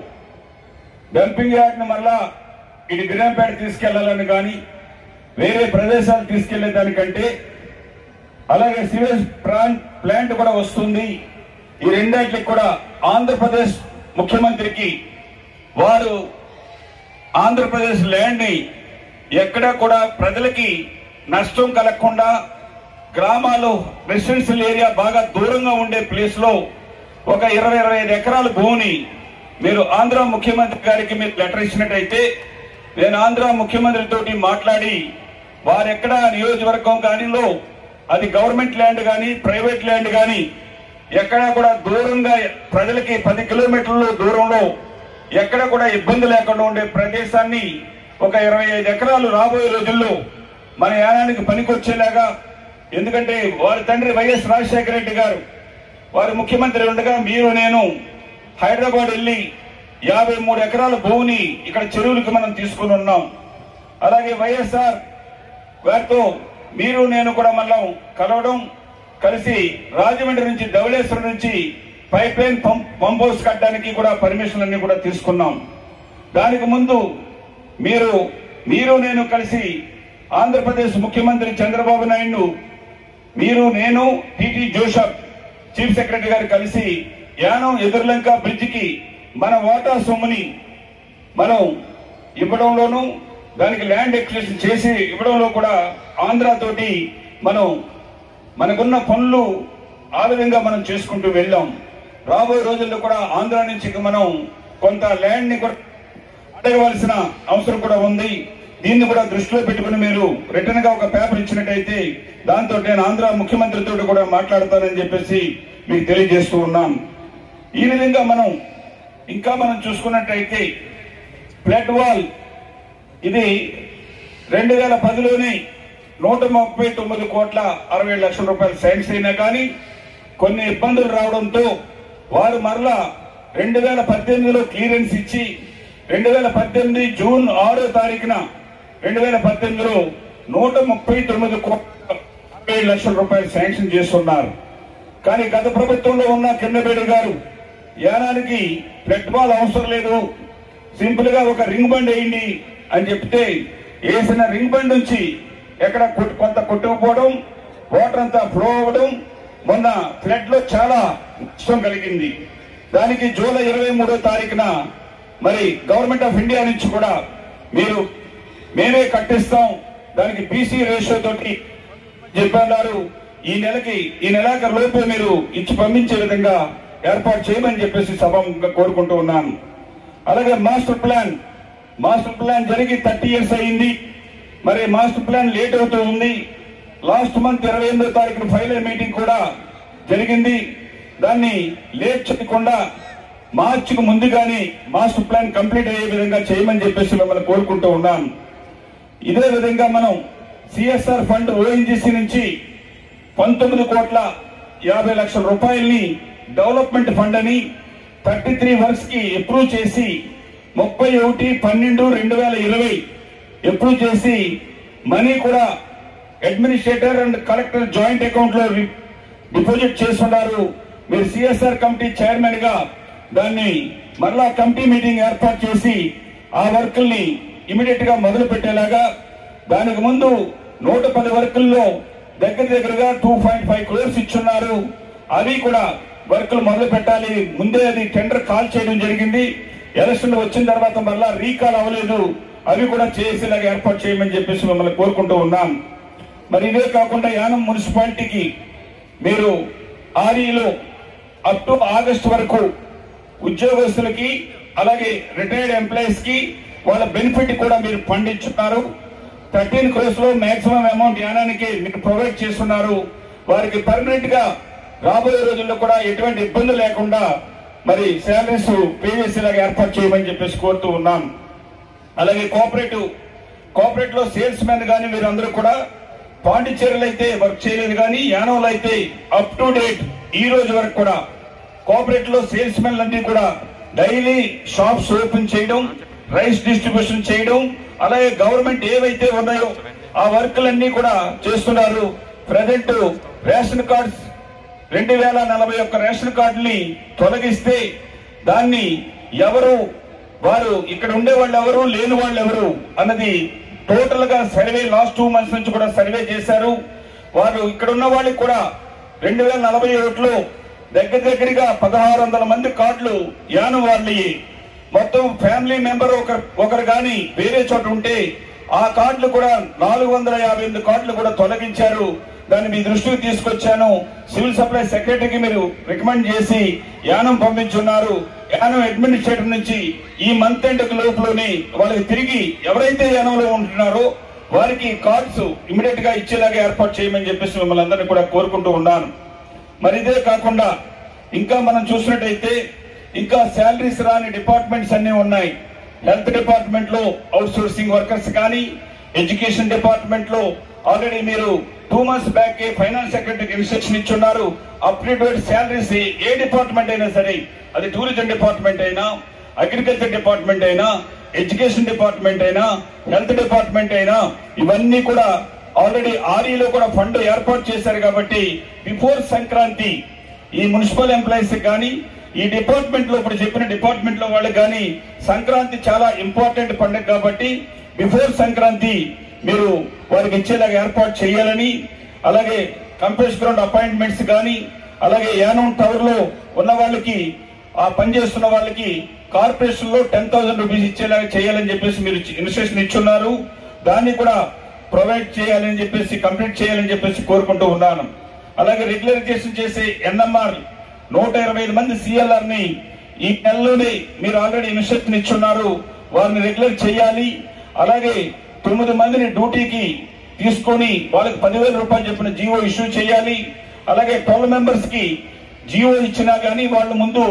డంపింగ్ యార్డ్ ని మళ్ళా ఇది గిరంపేట తీసుకెళ్లాలని కానీ వేరే ప్రదేశాలు తీసుకెళ్లే దానికంటే అలాగే సివేజ్ ప్లాంట్ కూడా వస్తుంది. ఈ రెండింటికి కూడా ఆంధ్రప్రదేశ్ ముఖ్యమంత్రికి వారు ఆంధ్రప్రదేశ్ ల్యాండ్ ని ఎక్కడా కూడా ప్రజలకి నష్టం కలగకుండా గ్రామాలు రెసిడెన్షియల్ ఏరియా బాగా దూరంగా ఉండే ప్లేస్ లో ఒక 20-25 ఎకరాల భూమిని మీరు ఆంధ్ర ముఖ్యమంత్రి గారికి మీరు లెటర్ ఇచ్చినట్టయితే నేను ఆంధ్ర ముఖ్యమంత్రితోటి మాట్లాడి వారెక్కడ నియోజకవర్గం కానీలో అది గవర్నమెంట్ ల్యాండ్ కానీ ప్రైవేట్ ల్యాండ్ కానీ ఎక్కడ కూడా దూరంగా ప్రజలకి 10 కిలోమీటర్ల దూరంలో ఎక్కడ కూడా ఇబ్బంది లేకుండా ఉండే ప్రదేశాన్ని ఒక 25 ఎకరాలు రాబోయే రోజుల్లో మన యానానికి పనికొచ్చేలాగా, ఎందుకంటే వారి తండ్రి వైఎస్ రాజశేఖర రెడ్డి గారు వారు ముఖ్యమంత్రి ఉండగా మీరు నేను హైదరాబాద్ వెళ్ళి 53 ఎకరాల భూమిని ఇక్కడ చెరువులకు మనం తీసుకుని ఉన్నాం. అలాగే వైఎస్ఆర్ వారితో మీరు నేను కూడా మళ్ళీ కలవడం, కలిసి రాజమండ్రి నుంచి ధవళేశ్వరం నుంచి పైప్ లైన్ పంప్ హౌస్ కట్టడానికి కూడా పర్మిషన్ అన్ని కూడా తీసుకున్నాం. దానికి ముందు మీరు నేను కలిసి ఆంధ్రప్రదేశ్ ముఖ్యమంత్రి చంద్రబాబు నాయుడు, మీరు నేను టిటి జోసెఫ్ చీఫ్ సెక్రటరీ గారు కలిసి యానం ఎదుర్లంక బ్రిడ్జికి మన వాటా సొమ్ముని మనం ఇవ్వడంలోనూ, దానికి ల్యాండ్ ఎక్విజిషన్ చేసి ఇవ్వడంలో కూడా ఆంధ్ర తోటి మనకున్న పనులు ఆ విధంగా మనం చేసుకుంటూ వెళ్ళాం. రాబోయే రోజుల్లో కూడా ఆంధ్ర నుంచి మనం కొంత ల్యాండ్ ని కూడా అడగవలసిన అవసరం కూడా ఉంది. దీన్ని కూడా దృష్టిలో పెట్టుకుని మీరు రిటర్న్ గా ఒక పేపర్ ఇచ్చినట్టయితే దాంతో నేను ఆంధ్ర ముఖ్యమంత్రితో కూడా మాట్లాడతానని చెప్పేసి మీకు తెలియజేస్తూ ఉన్నాం. ఈ విధంగా మనం చూసుకున్నట్టయితే ఫ్లడ్ వాల్ ఇది 2010లోనే 139,60,00,000 రూపాయలు శాంక్షన్ అయినా కానీ కొన్ని ఇబ్బందులు రావడంతో వారు మరలా 2018లో క్లియరెన్స్ ఇచ్చి 2018 జూన్ 6వ తారీఖున 2018లో 139,60,00,000 రూపాయలు శాంక్షన్ చేస్తున్నారు. కానీ గత ప్రభుత్వంలో ఉన్న కిందపేడి గారు యానానికి ఫ్లడ్ వాల్ అవసరం లేదు, సింపుల్ గా ఒక రింగ్ బండ్ వేయండి అని చెప్తే వేసిన రింగ్ బండ్ నుంచి ఎక్కడ కొంత కొట్టుకుపోవడం, వాటర్ అంతా ఫ్లో అవ్వడం, మొన్న ఫ్లడ్ లో చాలా నష్టం కలిగింది. దానికి జూలై 23వ తారీఖున మరి గవర్నమెంట్ ఆఫ్ ఇండియా నుంచి కూడా మేమే కట్టిస్తాం, దానికి బీసీ రేషియో తోటి చెప్పారు. ఈ నెలాఖరు లోపే మీరు ఇచ్చి పంపించే విధంగా ఏర్పాటు చేయమని చెప్పేసి సభగా కోరుకుంటూ ఉన్నాను. అలాగే మాస్టర్ ప్లాన్ జరిగి 30 years అయింది. మరి మాస్టర్ ప్లాన్ లేట్ అవుతూ ఉంది. లాస్ట్ మంత్ 28వ తారీఖున ఫైనల్ మీటింగ్ కూడా జరిగింది. దాన్ని లేట్ చేయకుండా మార్చికి ముందుగానే మాస్టర్ ప్లాన్ కంప్లీట్ అయ్యే విధంగా చేయమని చెప్పేసి మిమ్మల్ని కోరుకుంటూ ఉన్నాను. ఇదే విధంగా మనం సిఎస్ఆర్ ఫండ్ ఓఎన్జీసీ నుంచి 19,50,00,000 రూపాయల్ని డెవలప్మెంట్ ఫండ్ అని 33 వర్క్స్ కి అప్రూవ్ చేసి 31/12/2020 అప్రూవ్ చేసి మనీ కూడా administrator and collector joint account లో డిపాజిట్ చేస్తున్నారు. మీరు సిఎస్ఆర్ కమిటీ చైర్మన్ గా దాన్ని మరలా కమిటీ మీటింగ్ ఏర్పాటు చేసి ఆ వర్కుల్ని ఇమీడియట్ గా మొదలు పెట్టేలాగా, దానికి ముందు 110 వర్కుల్లో దగ్గరగా 2.5 crores ఇచ్చున్నారు. అవి కూడా వర్కులు మొదలు పెట్టాలి. ముందే అది టెండర్ కాల్ చేయడం జరిగింది. ఎలక్షన్ వచ్చిన తర్వాత మరలా రీకాల్ అవ్వలేదు. అవి కూడా చేసేలాగా ఏర్పాటు చేయమని చెప్పేసి మిమ్మల్ని కోరుకుంటూ ఉన్నాం. మరి ఇదే కాకుండా యానం మున్సిపాలిటీకి మీరు ఆర్ఈలో అప్ టు ఆగస్టు వరకు ఉద్యోగస్తులకి అలాగే రిటైర్డ్ ఎంప్లాయీస్ కి వాళ్ళ బెనిఫిట్ కూడా మీరు ఫండ్ ఇచ్చున్నారు. 13 crores లో మాక్సిమం అమౌంట్ యానానికి మీరు ప్రొవైడ్ చేస్తున్నారు. వారికి పర్మనెంట్ గా రాబోయే రోజుల్లో కూడా ఎటువంటి ఇబ్బంది లేకుండా మరి శాలరీస్ పే చేసేలాగా ఏర్పాటు చేయమని చెప్పేసి కోరుతూ ఉన్నాం. అలాగే కోఆపరేటివ్ లో సేల్స్ మెన్ గానీ మీరందరూ కూడా పాండిచ్చేరిలో అయితే వర్క్ చేయలేదు, కానీ యానంలో అయితే అప్ టు డేట్ ఈ రోజు వరకు కూడా కోఆపరేటివ్ లో సేల్స్ మెన్ అన్ని కూడా డైలీ షాప్స్ ఓపెన్ చేయడం, రైస్ డిస్ట్రిబ్యూషన్ చేయడం, అలాగే గవర్నమెంట్ ఏవైతే ఉన్నాయో ఆ వర్క్లన్నీ కూడా చేస్తున్నారు. ప్రజెంట్ రేషన్ కార్డ్స్ 2041 రేషన్ కార్డుని తొలగిస్తే దాన్ని వారు ఇక్కడ ఉండే వాళ్ళు ఎవరు, లేని వాళ్ళు ఎవరు అన్నది టోటల్ గా సర్వే లాస్ట్ 2 months నుంచి కూడా సర్వే చేశారు. వారు ఇక్కడ ఉన్న వాళ్ళకి కూడా 2041లో దగ్గరగా 1600 మంది కార్డులు యానం వాళ్ళవి. మొత్తం ఫ్యామిలీ మెంబర్ ఒకరు కానీ వేరే చోట ఉంటే ఆ కార్డులు కూడా 458 కార్డులు కూడా తొలగించారు. దాన్ని మీ దృష్టికి తీసుకొచ్చాను. సివిల్ సప్లై సెక్రటరీకి మీరు రికమెండ్ చేసి యానం పంపించున్నారు. యానం అడ్మినిస్ట్రేటర్ నుంచి ఈ మంత్ ఎండ్ లోపులోనే వాళ్ళకి తిరిగి ఎవరైతే యానంలో ఉంటున్నారో వారికి కార్డ్స్ ఇమీడియట్ గా ఇచ్చేలాగా ఏర్పాటు చేయమని చెప్పేసి మిమ్మల్ని అందరినీ కూడా కోరుకుంటూ ఉన్నాను. మరి ఇదే కాకుండా ఇంకా మనం చూసినట్టయితే ఇంకా శాలరీస్ రాని డిపార్ట్మెంట్స్ అన్ని ఉన్నాయి. హెల్త్ డిపార్ట్మెంట్ లో అవుట్ సోర్సింగ్ వర్కర్స్ కానీ, ఎడ్యుకేషన్ డిపార్ట్మెంట్ లో ఆల్రెడీ మీరు 2 months బ్యాక్ ఫైనాన్స్ సెక్రటరీకి ఇన్స్ట్రక్షన్ ఇచ్చున్నారు. అప్డేటెడ్ శాలరీస్ ఏ డిపార్ట్మెంట్ అయినా సరే, అది టూరిజం డిపార్ట్మెంట్ అయినా, అగ్రికల్చర్ డిపార్ట్మెంట్ అయినా, ఎడ్యుకేషన్ డిపార్ట్మెంట్ అయినా, హెల్త్ డిపార్ట్మెంట్ అయినా, ఇవన్నీ కూడా ఆల్రెడీ ఆర్ఈలో కూడా ఫండ్ ఏర్పాటు చేశారు. కాబట్టి బిఫోర్ సంక్రాంతి ఈ మున్సిపల్ ఎంప్లాయీస్ కానీ, ఈ డిపార్ట్మెంట్ లో ఇప్పుడు చెప్పిన డిపార్ట్మెంట్ లో వాళ్ళకి కానీ సంక్రాంతి చాలా ఇంపార్టెంట్ పండుగ కాబట్టి బిఫోర్ సంక్రాంతి మీరు వారికి ఇచ్చేలాగా ఏర్పాటు చేయాలని, అలాగే కంపెనీస్ గ్రౌండ్ అపాయింట్మెంట్స్ కానీ, అలాగే యానం టవర్ లో ఉన్న వాళ్ళకి, ఆ పనిచేస్తున్న వాళ్ళకి కార్పొరేషన్ లో 10,000 రూపీస్ ఇచ్చేలాగా చేయాలని చెప్పేసి మీరు ఇన్స్ట్రక్షన్ ఇచ్చున్నారు. దాన్ని కూడా ప్రొవైడ్ చేయాలని చెప్పేసి, కంప్లీట్ చేయాలని చెప్పేసి కోరుకుంటూ ఉన్నాను. అలాగే రెగ్యులరైజేషన్ చేసే ఎన్ఎంఆర్ 125 మంది సిఎల్ఆర్ ని ఈ నెలలోనే మీరు ఆల్రెడీ ఇన్స్ట్రక్షన్ ఇచ్చున్నారు. వారిని రెగ్యులర్ చేయాలి. అలాగే 9 మందిని డ్యూటీకి తీసుకొని వాళ్ళకి 10,000 రూపాయలు చెప్పిన జీవో ఇష్యూ చేయాలి. అలాగే 12 మెంబర్స్ కి జీవో ఇచ్చినా కానీ వాళ్ళు ముందు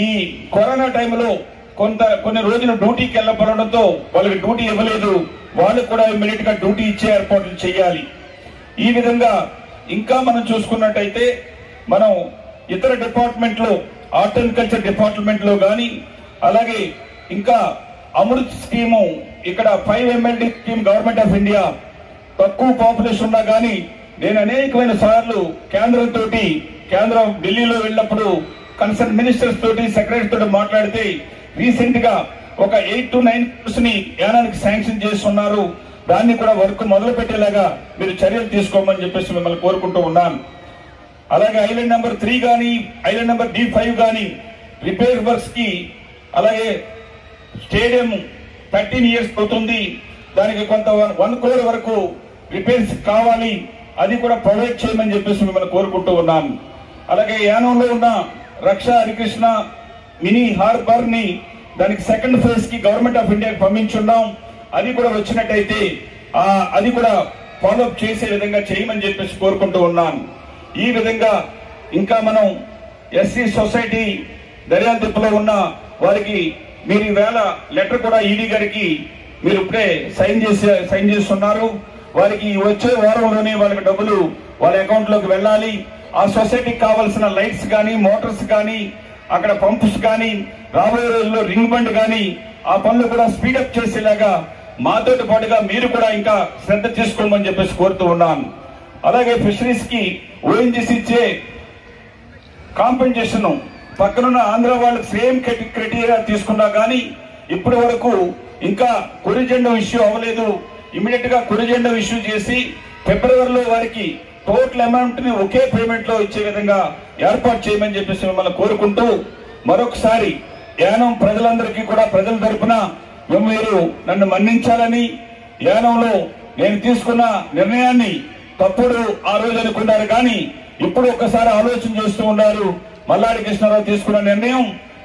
ఈ కరోనా టైంలో కొన్ని రోజులు డ్యూటీకి వెళ్ళబడడంతో వాళ్ళకి డ్యూటీ ఇవ్వలేదు. వాళ్ళకు కూడా ఇమ్మీడియట్ గా డ్యూటీ ఇచ్చే ఏర్పాట్లు చేయాలి. ఈ విధంగా ఇంకా మనం చూసుకున్నట్టయితే మనం ఇతర డిపార్ట్మెంట్ లో, ఆర్ట్ అండ్ కల్చర్ డిపార్ట్మెంట్ లో కానీ, అలాగే ఇంకా అమృత్ స్కీము, ఇక్కడ 5 MLD scheme government of India తక్కువ పాపులేషన్ ఉన్నా కానీ నేను అనేకమైన సార్లు కేంద్రం ఢిల్లీలో వెళ్ళినప్పుడు కన్సర్న్ మినిస్టర్స్ తోటి, సెక్రటరీ తోటి మాట్లాడితే రీసెంట్ గా ఒక 8 to 9 crores ని యానానికి శాంక్షన్ చేస్తున్నారు. దాన్ని కూడా వర్క్ మొదలు పెట్టేలాగా మీరు చర్యలు తీసుకోమని చెప్పేసి మిమ్మల్ని కోరుకుంటూ ఉన్నాను. అలాగే ఐలాండ్ నెంబర్ 3 కానీ, ఐలాండ్ నెంబర్ D5 కానీ రిపేర్ వర్క్స్ కి, అలాగే స్టేడియం 13 years అవుతుంది, దానికి కొంత 1 crore వరకు రిపేర్స్ కావాలి. అది కూడా ప్రొవైడ్ చేయమని చెప్పేసి మిమ్మల్ని కోరుకుంటూ ఉన్నాను. అలాగే యానంలో ఉన్న రక్ష హరికృష్ణ మినీ హార్బర్ ని దానికి 2nd phase కి గవర్నమెంట్ ఆఫ్ ఇండియాకి పంపించున్నాం. అది కూడా వచ్చినట్టయితే అది కూడా ఫాలోఅప్ చేసే విధంగా చేయమని చెప్పేసి కోరుకుంటూ ఉన్నాను. ఈ విధంగా ఇంకా మనం ఎస్సీ సొసైటీ దర్యాప్తులో ఉన్న వారికి మీరు ఈవేళ లెటర్ కూడా ఈడీ గారికి మీరు ఇప్పుడే సైన్ చేస్తున్నారు. వారికి వచ్చే వారంలోనే వాళ్ళకి డబ్బులు వాళ్ళ అకౌంట్ లోకి వెళ్ళాలి. ఆ సొసైటీకి కావాల్సిన లైట్స్ కానీ, మోటార్స్ కానీ, అక్కడ పంప్స్ కానీ, రాబోయే రోజుల్లో రింగ్ బండ్ కానీ ఆ పనులు కూడా స్పీడప్ చేసేలాగా మాతో పాటుగా మీరు కూడా ఇంకా శ్రద్ధ తీసుకోమని చెప్పేసి కోరుతూ ఉన్నాను. అలాగే ఫిషరీస్ కి ఓఎన్జీసీ ఇచ్చే కాంపెన్సేషన్ పక్కనున్న ఆంధ్ర వాళ్ళకి సేమ్ క్రైటీరియా తీసుకున్నా కానీ ఇప్పటి వరకు ఇంకా కొరిజెండం ఇష్యూ అవ్వలేదు. ఇమీడియట్ గా కొరిజెండం ఇష్యూ చేసి ఫిబ్రవరిలో వారికి టోటల్ అమౌంట్ ని ఒకే పేమెంట్ లో ఇచ్చే విధంగా ఏర్పాటు చేయమని చెప్పేసి మిమ్మల్ని కోరుకుంటూ మరొకసారి యానం ప్రజలందరికీ కూడా ప్రజల తరపున మీరు నన్ను మన్నించాలని, యానంలో నేను తీసుకున్న నిర్ణయాన్ని తప్పుడు ఆ రోజు అనుకున్నారు కానీ ఇప్పుడు ఒక్కసారి ఆలోచన చేస్తూ ఉన్నారు. మల్లాడి కృష్ణారావు తీసుకున్న నిర్ణయం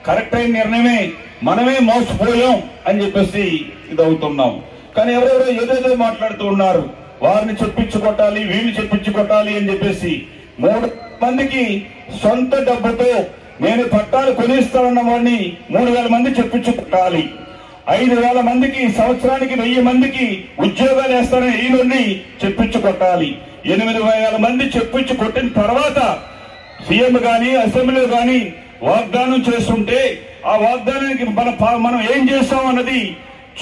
కరెక్ట్ అయిన నిర్ణయమే, మనమే మోసపోయాం అని చెప్పేసి ఇది అవుతున్నాం. కానీ ఎవరెవరో ఏదేదో మాట్లాడుతూ ఉన్నారు. వారిని చెప్పించుకొట్టాలి, వీళ్ళు చెప్పించుకొట్టాలి అని చెప్పేసి 3 మందికి సొంత డబ్బుతో నేను పట్టాలు కొనిస్తానన్న వాడిని 3,000 మంది చెప్పించుకొట్టాలి. 5,000 మందికి సంవత్సరానికి 1,000 మందికి ఉద్యోగాలు వేస్తానని ఈయనని చెప్పించుకొట్టాలి. 8,000 మంది చెప్పించుకొట్టిన తర్వాత సీఎం గాని, అసెంబ్లీలో గాని వాగ్దానం చేస్తుంటే ఆ వాగ్దానానికి మనం ఏం చేస్తాం అన్నది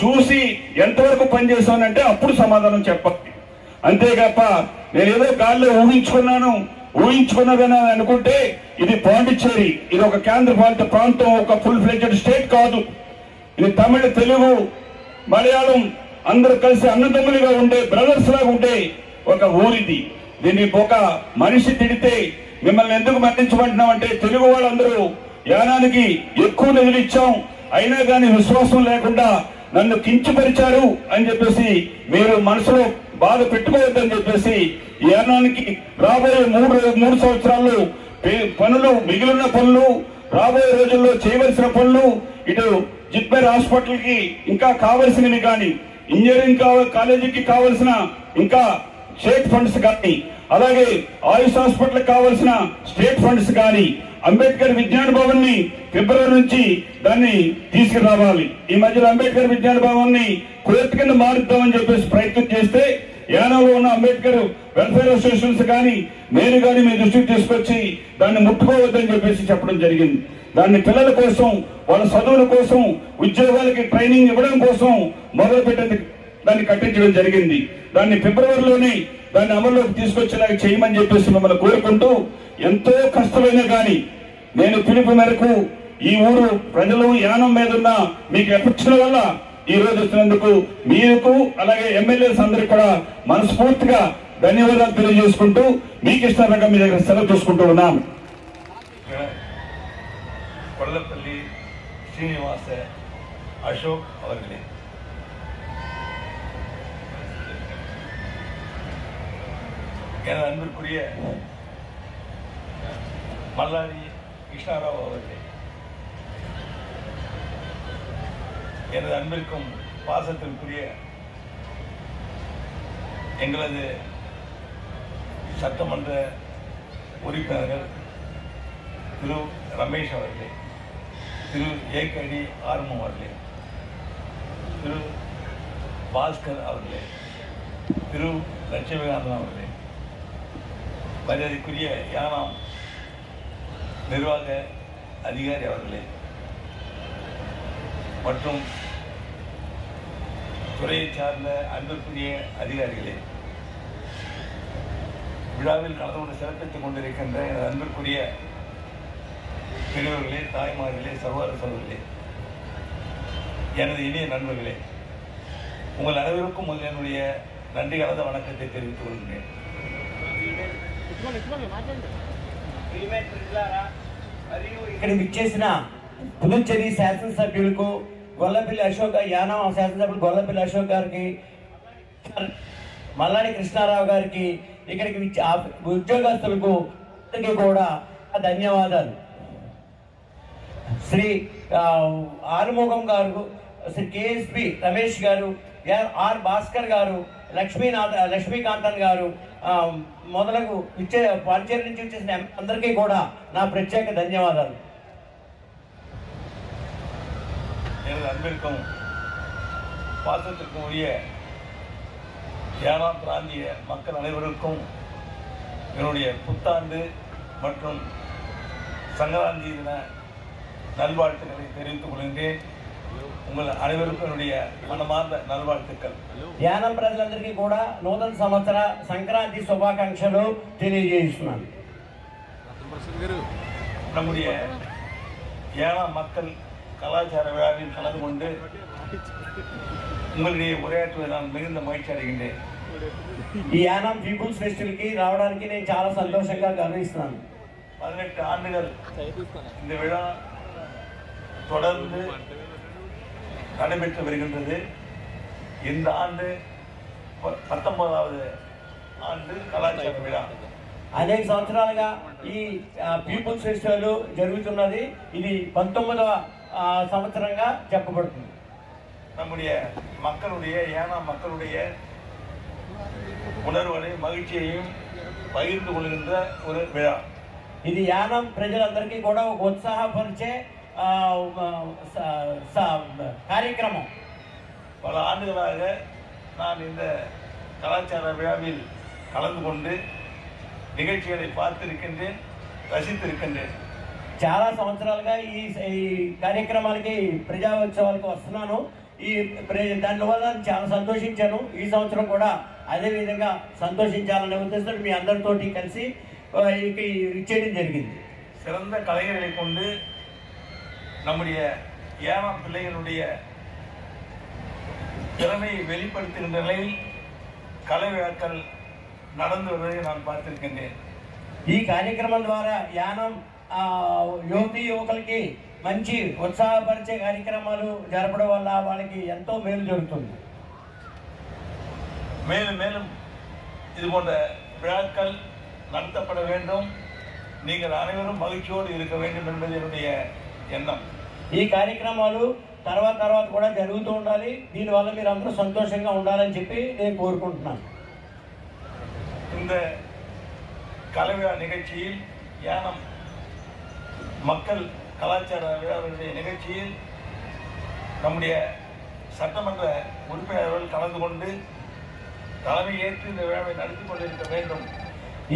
చూసి ఎంతవరకు పనిచేస్తానంటే అప్పుడు సమాధానం చెప్పాలి. అంతేగాక నేనేదో గాల్లో ఊహించుకున్నదని అనుకుంటే ఇది పాండిచ్చేరి, ఇది ఒక కేంద్ర పాలిత ప్రాంతం, ఒక ఫుల్ ఫ్లెడ్జెడ్ స్టేట్ కాదు. ఇది తమిళ, తెలుగు, మలయాళం అందరూ కలిసి అన్నదమ్ములుగా ఉండే, బ్రదర్స్ లాగా ఉండే ఒక ఊరిది. దీన్ని ఒక మనిషి తిడితే మిమ్మల్ని ఎందుకు మన్నించమంటున్నామంటే తెలుగు వాళ్ళందరూ యానానికి ఎక్కువ నిధులు ఇచ్చాం, అయినా కానీ విశ్వాసం లేకుండా నన్ను కించపరిచారు అని చెప్పేసి మీరు మనసులో బాధ పెట్టుకోవద్దని చెప్పేసి యానానికి రాబోయే 3 సంవత్సరాల్లో పనులు, మిగిలిన పనులు, రాబోయే రోజుల్లో చేయవలసిన పనులు, ఇటు జిప్మర్ హాస్పిటల్ కి ఇంకా కావలసినవి కానీ, ఇంజనీరింగ్ కాలేజీకి కావలసిన ఇంకా స్టేట్ ఫండ్స్ కానీ, అలాగే ఆయుష్ హాస్పిటల్ కావలసిన స్టేట్ ఫండ్స్ కానీ, అంబేద్కర్ విజ్ఞాన భవన్ ని ఫిబ్రవరి నుంచి దాన్ని తీసుకురావాలి. ఈ మధ్యలో అంబేద్కర్ విజ్ఞాన భవన్ ని కోర్టు కింద మారుద్దామని చెప్పేసి ప్రయత్నం చేస్తే యానంలో ఉన్న అంబేద్కర్ వెల్ఫేర్ అసోసియేషన్స్ కానీ నేను కానీ మీ దృష్టికి తీసుకొచ్చి దాన్ని ముట్టుకోవద్దని చెప్పేసి చెప్పడం జరిగింది. దాన్ని పిల్లల కోసం, వాళ్ళ చదువుల కోసం, ఉద్యోగాలకి ట్రైనింగ్ ఇవ్వడం కోసం మొదలుపెట్టేందుకు దాన్ని కట్టించడం జరిగింది. దాన్ని ఫిబ్రవరిలోనే దాన్ని అమల్లోకి తీసుకొచ్చేలాగా చేయమని చెప్పేసి మిమ్మల్ని కోరుకుంటూ, ఎంతో కష్టమైనా కానీ నేను పిలుపు మేరకు ఈ ఊరు ప్రజలు యానం మీద ఉన్న మీకు ఎఫెక్షన్ వల్ల ఈ రోజు వచ్చినందుకు మీకు అలాగే ఎమ్మెల్యేస్ అందరికి కూడా మనస్ఫూర్తిగా ధన్యవాదాలు తెలియజేసుకుంటూ మీకు ఇష్టంగా మీ దగ్గర సెలవు తీసుకుంటూ ఉన్నాం. கொல்லப்பள்ளி ஸ்ரீனிவாச அசோக் அவர்களே, எனது அன்பிற்குரிய மல்லாடி கிருஷ்ணாராவ் அவர்களே, எனது அன்பிற்கும் பாசத்திற்குரிய எங்களது சட்டமன்ற உறுப்பினர்கள் திரு ரமேஷ் அவர்களே, திரு ஏகடி ஆர்மம் அவர்களே, திரு பாஸ்கர் அவர்களே, திரு லட்சுமிகாந்தன் அவர்களே, மரியாதைக்குரிய யானாம் நிர்வாக அதிகாரி அவர்களே மற்றும் துறையை சார்ந்த அன்பிற்குரிய அதிகாரிகளே, விழாவில் கலந்து கொண்டு சிறப்பித்துக் கொண்டிருக்கின்ற எனது அன்பிற்குரிய பெரியவர்களே, தாய்மார்களே, சகோதர சகோதரிகளே, எனது இனிய நண்பர்களே, உங்கள் அனைவருக்கும் முதல் என்னுடைய நன்றி கலந்த வணக்கத்தை தெரிவித்துக் கொள்கிறேன். ఇక్కడికి విచ్చేసిన పుదుచ్చేరి శాసనసభ్యులకు గొల్లపల్లి అశోక్, యానాం శాసనసభ్యులు గొల్లపల్లి అశోక్ గారికి, మల్లాడి కృష్ణారావు గారికి, ఇక్కడికి ఉద్యోగస్తులకు కూడా ధన్యవాదాలు. శ్రీ ఆరుముఖం గారు, శ్రీ కేఎస్పి రమేష్ గారు, ఆర్ భాస్కర్ గారు, లక్ష్మీకాంతన్ గారు మొదలగు పాంచేరి నుంచి వచ్చేసిన అందరికీ కూడా నా ప్రత్యేక ధన్యవాదాలు. எனது அன்பிற்கும் பாசத்திற்கும் உரிய யானாம் பிராந்திய மக்கள் அனைவருக்கும் என்னுடைய புத்தாண்டு மற்றும் சங்கராந்தி தின நல்வாழ்த்துக்களை தெரிவித்துக் கொள்கின்றேன். உங்கள் அனைவருக்கும் என்னுடைய మనమార్ந்த నల్వాழ்த்துக்கள். యానం ప్రజలందరికీ కూడా నూతన సంవత్సర సంక్రాంతి శుభాకాంక్షలు తెలియజేస్తున్నాను. நம்முடைய யானாம் மக்கள் கலாச்சார விழாவில் கலந்து கொண்டு உங்களுடைய உரையாற்றுவதை நான் மிகுந்த மகிழ்ச்சி அடைகின்றேன். ఈ యానాం పీపుల్స్ ఫెస్టివల్ కి రావడానికి నేను చాలా సంతోషంగా గమనిస్తున్నాను. 18 ஆண்டுகள் இந்த விழா தொடர்ந்து நடைபெற்று வருகின்றது. இந்த ஆண்டு 19வது ஆண்டு கலாச்சார விழா. అనేక సంవత్సరాలుగా ఈ పీపుల్స్ ఫెస్టివల్ జరుగుతున్నది. ఇది 19వ సంవత్సరంగా చెప్పబడుతుంది. நம்முடைய மக்களுடைய யானாம் மக்களுடைய உணர்வுகளை மகிழ்ச்சியையும் பகிர்ந்து கொள்கின்ற ஒரு விழா. ఇది యానం ప్రజలందరికీ కూడా ఒక ఉత్సాహపరిచే కార్యక్రమం. பல ஆண்டுகளாக நான் இந்த கலாச்சார விழாவில் கலந்து கொண்டு நிகழ்ச்சிகளை பார்த்திருக்கின்றேன், ரசித்திருக்கின்றேன். చాలా సంవత్సరాలుగా ఈ కార్యక్రమాలకి ప్రజా ఉత్సవాలకు వస్తున్నాను. దాని వల్ల చాలా సంతోషించాను. ఈ సంవత్సరం కూడా అదే విధంగా సంతోషించాలనే ఉద్దేశంతో మీ అందరితోటి కలిసి ఇచ్చేయడం జరిగింది. சிறந்த கலைஞர்களை கொண்டு நம்முடைய யானாம் பிள்ளைகளுடைய திறமையை வெளிப்படுத்துகின்ற நிலையில் கலை விழாக்கள் நடந்து வருவதை நான் பார்த்திருக்கின்றேன். ఈ కార్యక్రమం ద్వారా యానం యువతీ యువకులకి మంచి ఉత్సాహపరిచే కార్యక్రమాలు జరపడం వల్ల వాళ్ళకి ఎంతో మేలు జరుగుతుంది. மேலும் மேலும் இது போன்ற விழாக்கள் நடத்தப்பட வேண்டும். நீங்கள் அனைவரும் மகிழ்ச்சியோடு இருக்க வேண்டும் என்பது என்னுடைய எண்ணம். ఈ కార్యక్రమాలు తర్వాత కూడా జరుగుతూ ఉండాలి. దీనివల్ల మీరు అందరూ సంతోషంగా ఉండాలని చెప్పి నేను కోరుకుంటున్నాను. இந்த கலை விழா நிகழ்ச்சியில் யானம் மக்கள் கலாச்சார விழாவுடைய நிகழ்ச்சியில் நம்முடைய சட்டமன்ற உறுப்பினர்கள் கலந்து கொண்டு தலைமை ஏற்று இந்த விழாவை நடத்தி கொண்டிருக்க வேண்டும்.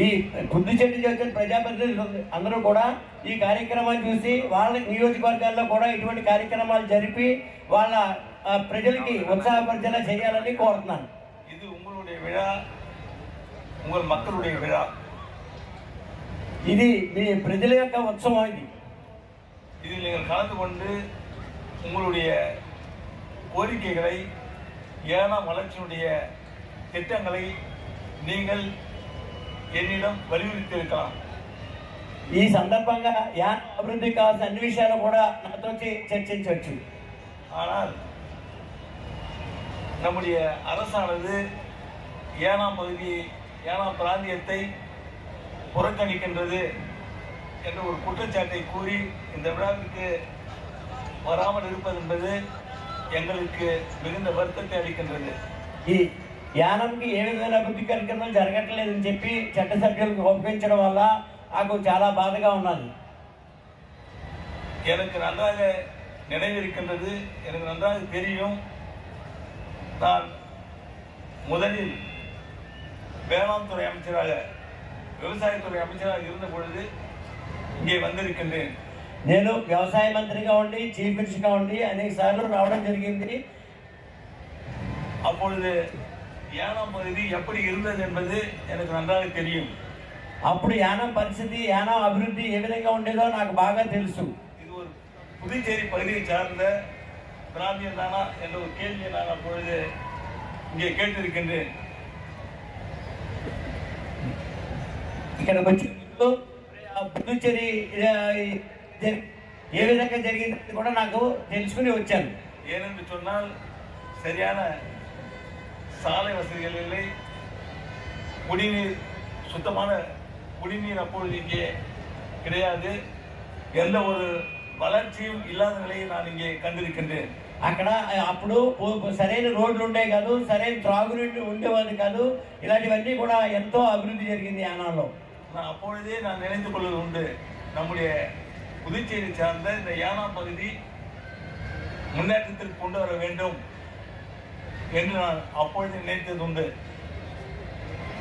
ఈ పుదుచ్చేరి వచ్చిన ప్రజాప్రతినిధులు అందరూ కూడా ఈ కార్యక్రమాన్ని చూసి వాళ్ళ నియోజకవర్గాల్లో కూడా ఇటువంటి కార్యక్రమాలు జరిపి వాళ్ళ ప్రజలకి ఉత్సాహపరిచేలా చేయాలని కోరుతున్నాను. ఇది உங்களுடைய விழா, உங்கள் மக்களுடைய விழா. ఇది మీ ప్రజల యొక్క ఉత్సవం. இதில் நீங்கள் கலந்து கொண்டு உங்களுடைய கோரிக்கைகளை, ஏனாம் வளர்ச்சியுடைய திட்டங்களை நீங்கள் என்னிடம் வலியுறுத்தி இருக்கலாம். ఈ సందర్భంగా యానం అభివృద్ధికి కావాల్సిన అన్ని విషయాలు కూడా నాతో చర్చించవచ్చు. ஆனால் நம்முடைய அரசானது ஏனாம் பகுதி, ஏனாம் பிராந்தியத்தை புறக்கணிக்கின்றது என்ற ஒரு குற்றச்சாட்டை கூறி இந்த விழாவிற்கு வராமல் இருப்பது என்பது எங்களுக்கு மிகுந்த வருத்தத்தை அளிக்கின்றது. ఈ యానంకి ఏ విధమైన అభివృద్ధి కార్యక్రమాలు జరగట్లేదని చెప్పి చట్టసభ్యులకు ఒప్పించడం వల్ల నాకు చాలా బాధగా ఉన్నది. எனக்கு நன்றாக நினைவிருக்கின்றது, எனக்கு நன்றாக தெரியும். நான் முதலில் வேளாண் துறை அமைச்சராக, விவசாயத்துறை அமைச்சராக இருந்த பொழுது இங்கே வந்திருக்கின்றேன். నేను వ్యవసాయ మంత్రిగా ఉండి, చీఫ్ మినిస్టర్గా ఉండి అనేక సార్లు రావడం జరిగింది. அப்பொழுது யானம் பகுதி எப்படி இருந்தது என்பது எனக்கு நன்றாக தெரியும். అప్పుడు యానం పరిస్థితి, యానం అభివృద్ధి ఏ విధంగా ఉండేదో నాకు బాగా తెలుసు. இது ஒரு புதுச்சேரி பகுதியை சார்ந்த பிராந்தியம் தானா என்ற ஒரு கேள்வியை நான் அப்பொழுது இங்கே கேட்டிருக்கின்றேன். ఇక్కడికి వచ్చి పుదుచ్చేరి ఏ విధంగా జరిగింది కూడా నాకు తెలుసుకుని వచ్చాను. ஏனென்று சொன்னால் சரியான சாலை வசதிகள் இல்லை, குடிநீர், சுத்தமான குடிநீர் அப்பொழுது இங்கே கிடையாது. எந்த ஒரு வளர்ச்சியும் இல்லாத நிலையை நான் இங்கே கண்டிருக்கின்றேன். అక్కడ అప్పుడు సరైన రోడ్లు ఉండే కాదు, సరైన త్రాగునీళ్ళు ఉండేవాది కాదు. ఇలాంటివన్నీ కూడా ఎంతో అభివృద్ధి జరిగింది యానంలో. நான் அப்பொழுதே நான் நினைத்து கொள்வது உண்டு, நம்முடைய புதுச்சேரி சார்ந்த இந்த யானாம் பகுதி முன்னேற்றத்திற்கு கொண்டு வர வேண்டும் என்று நான் அப்பொழுது நினைத்தது உண்டு.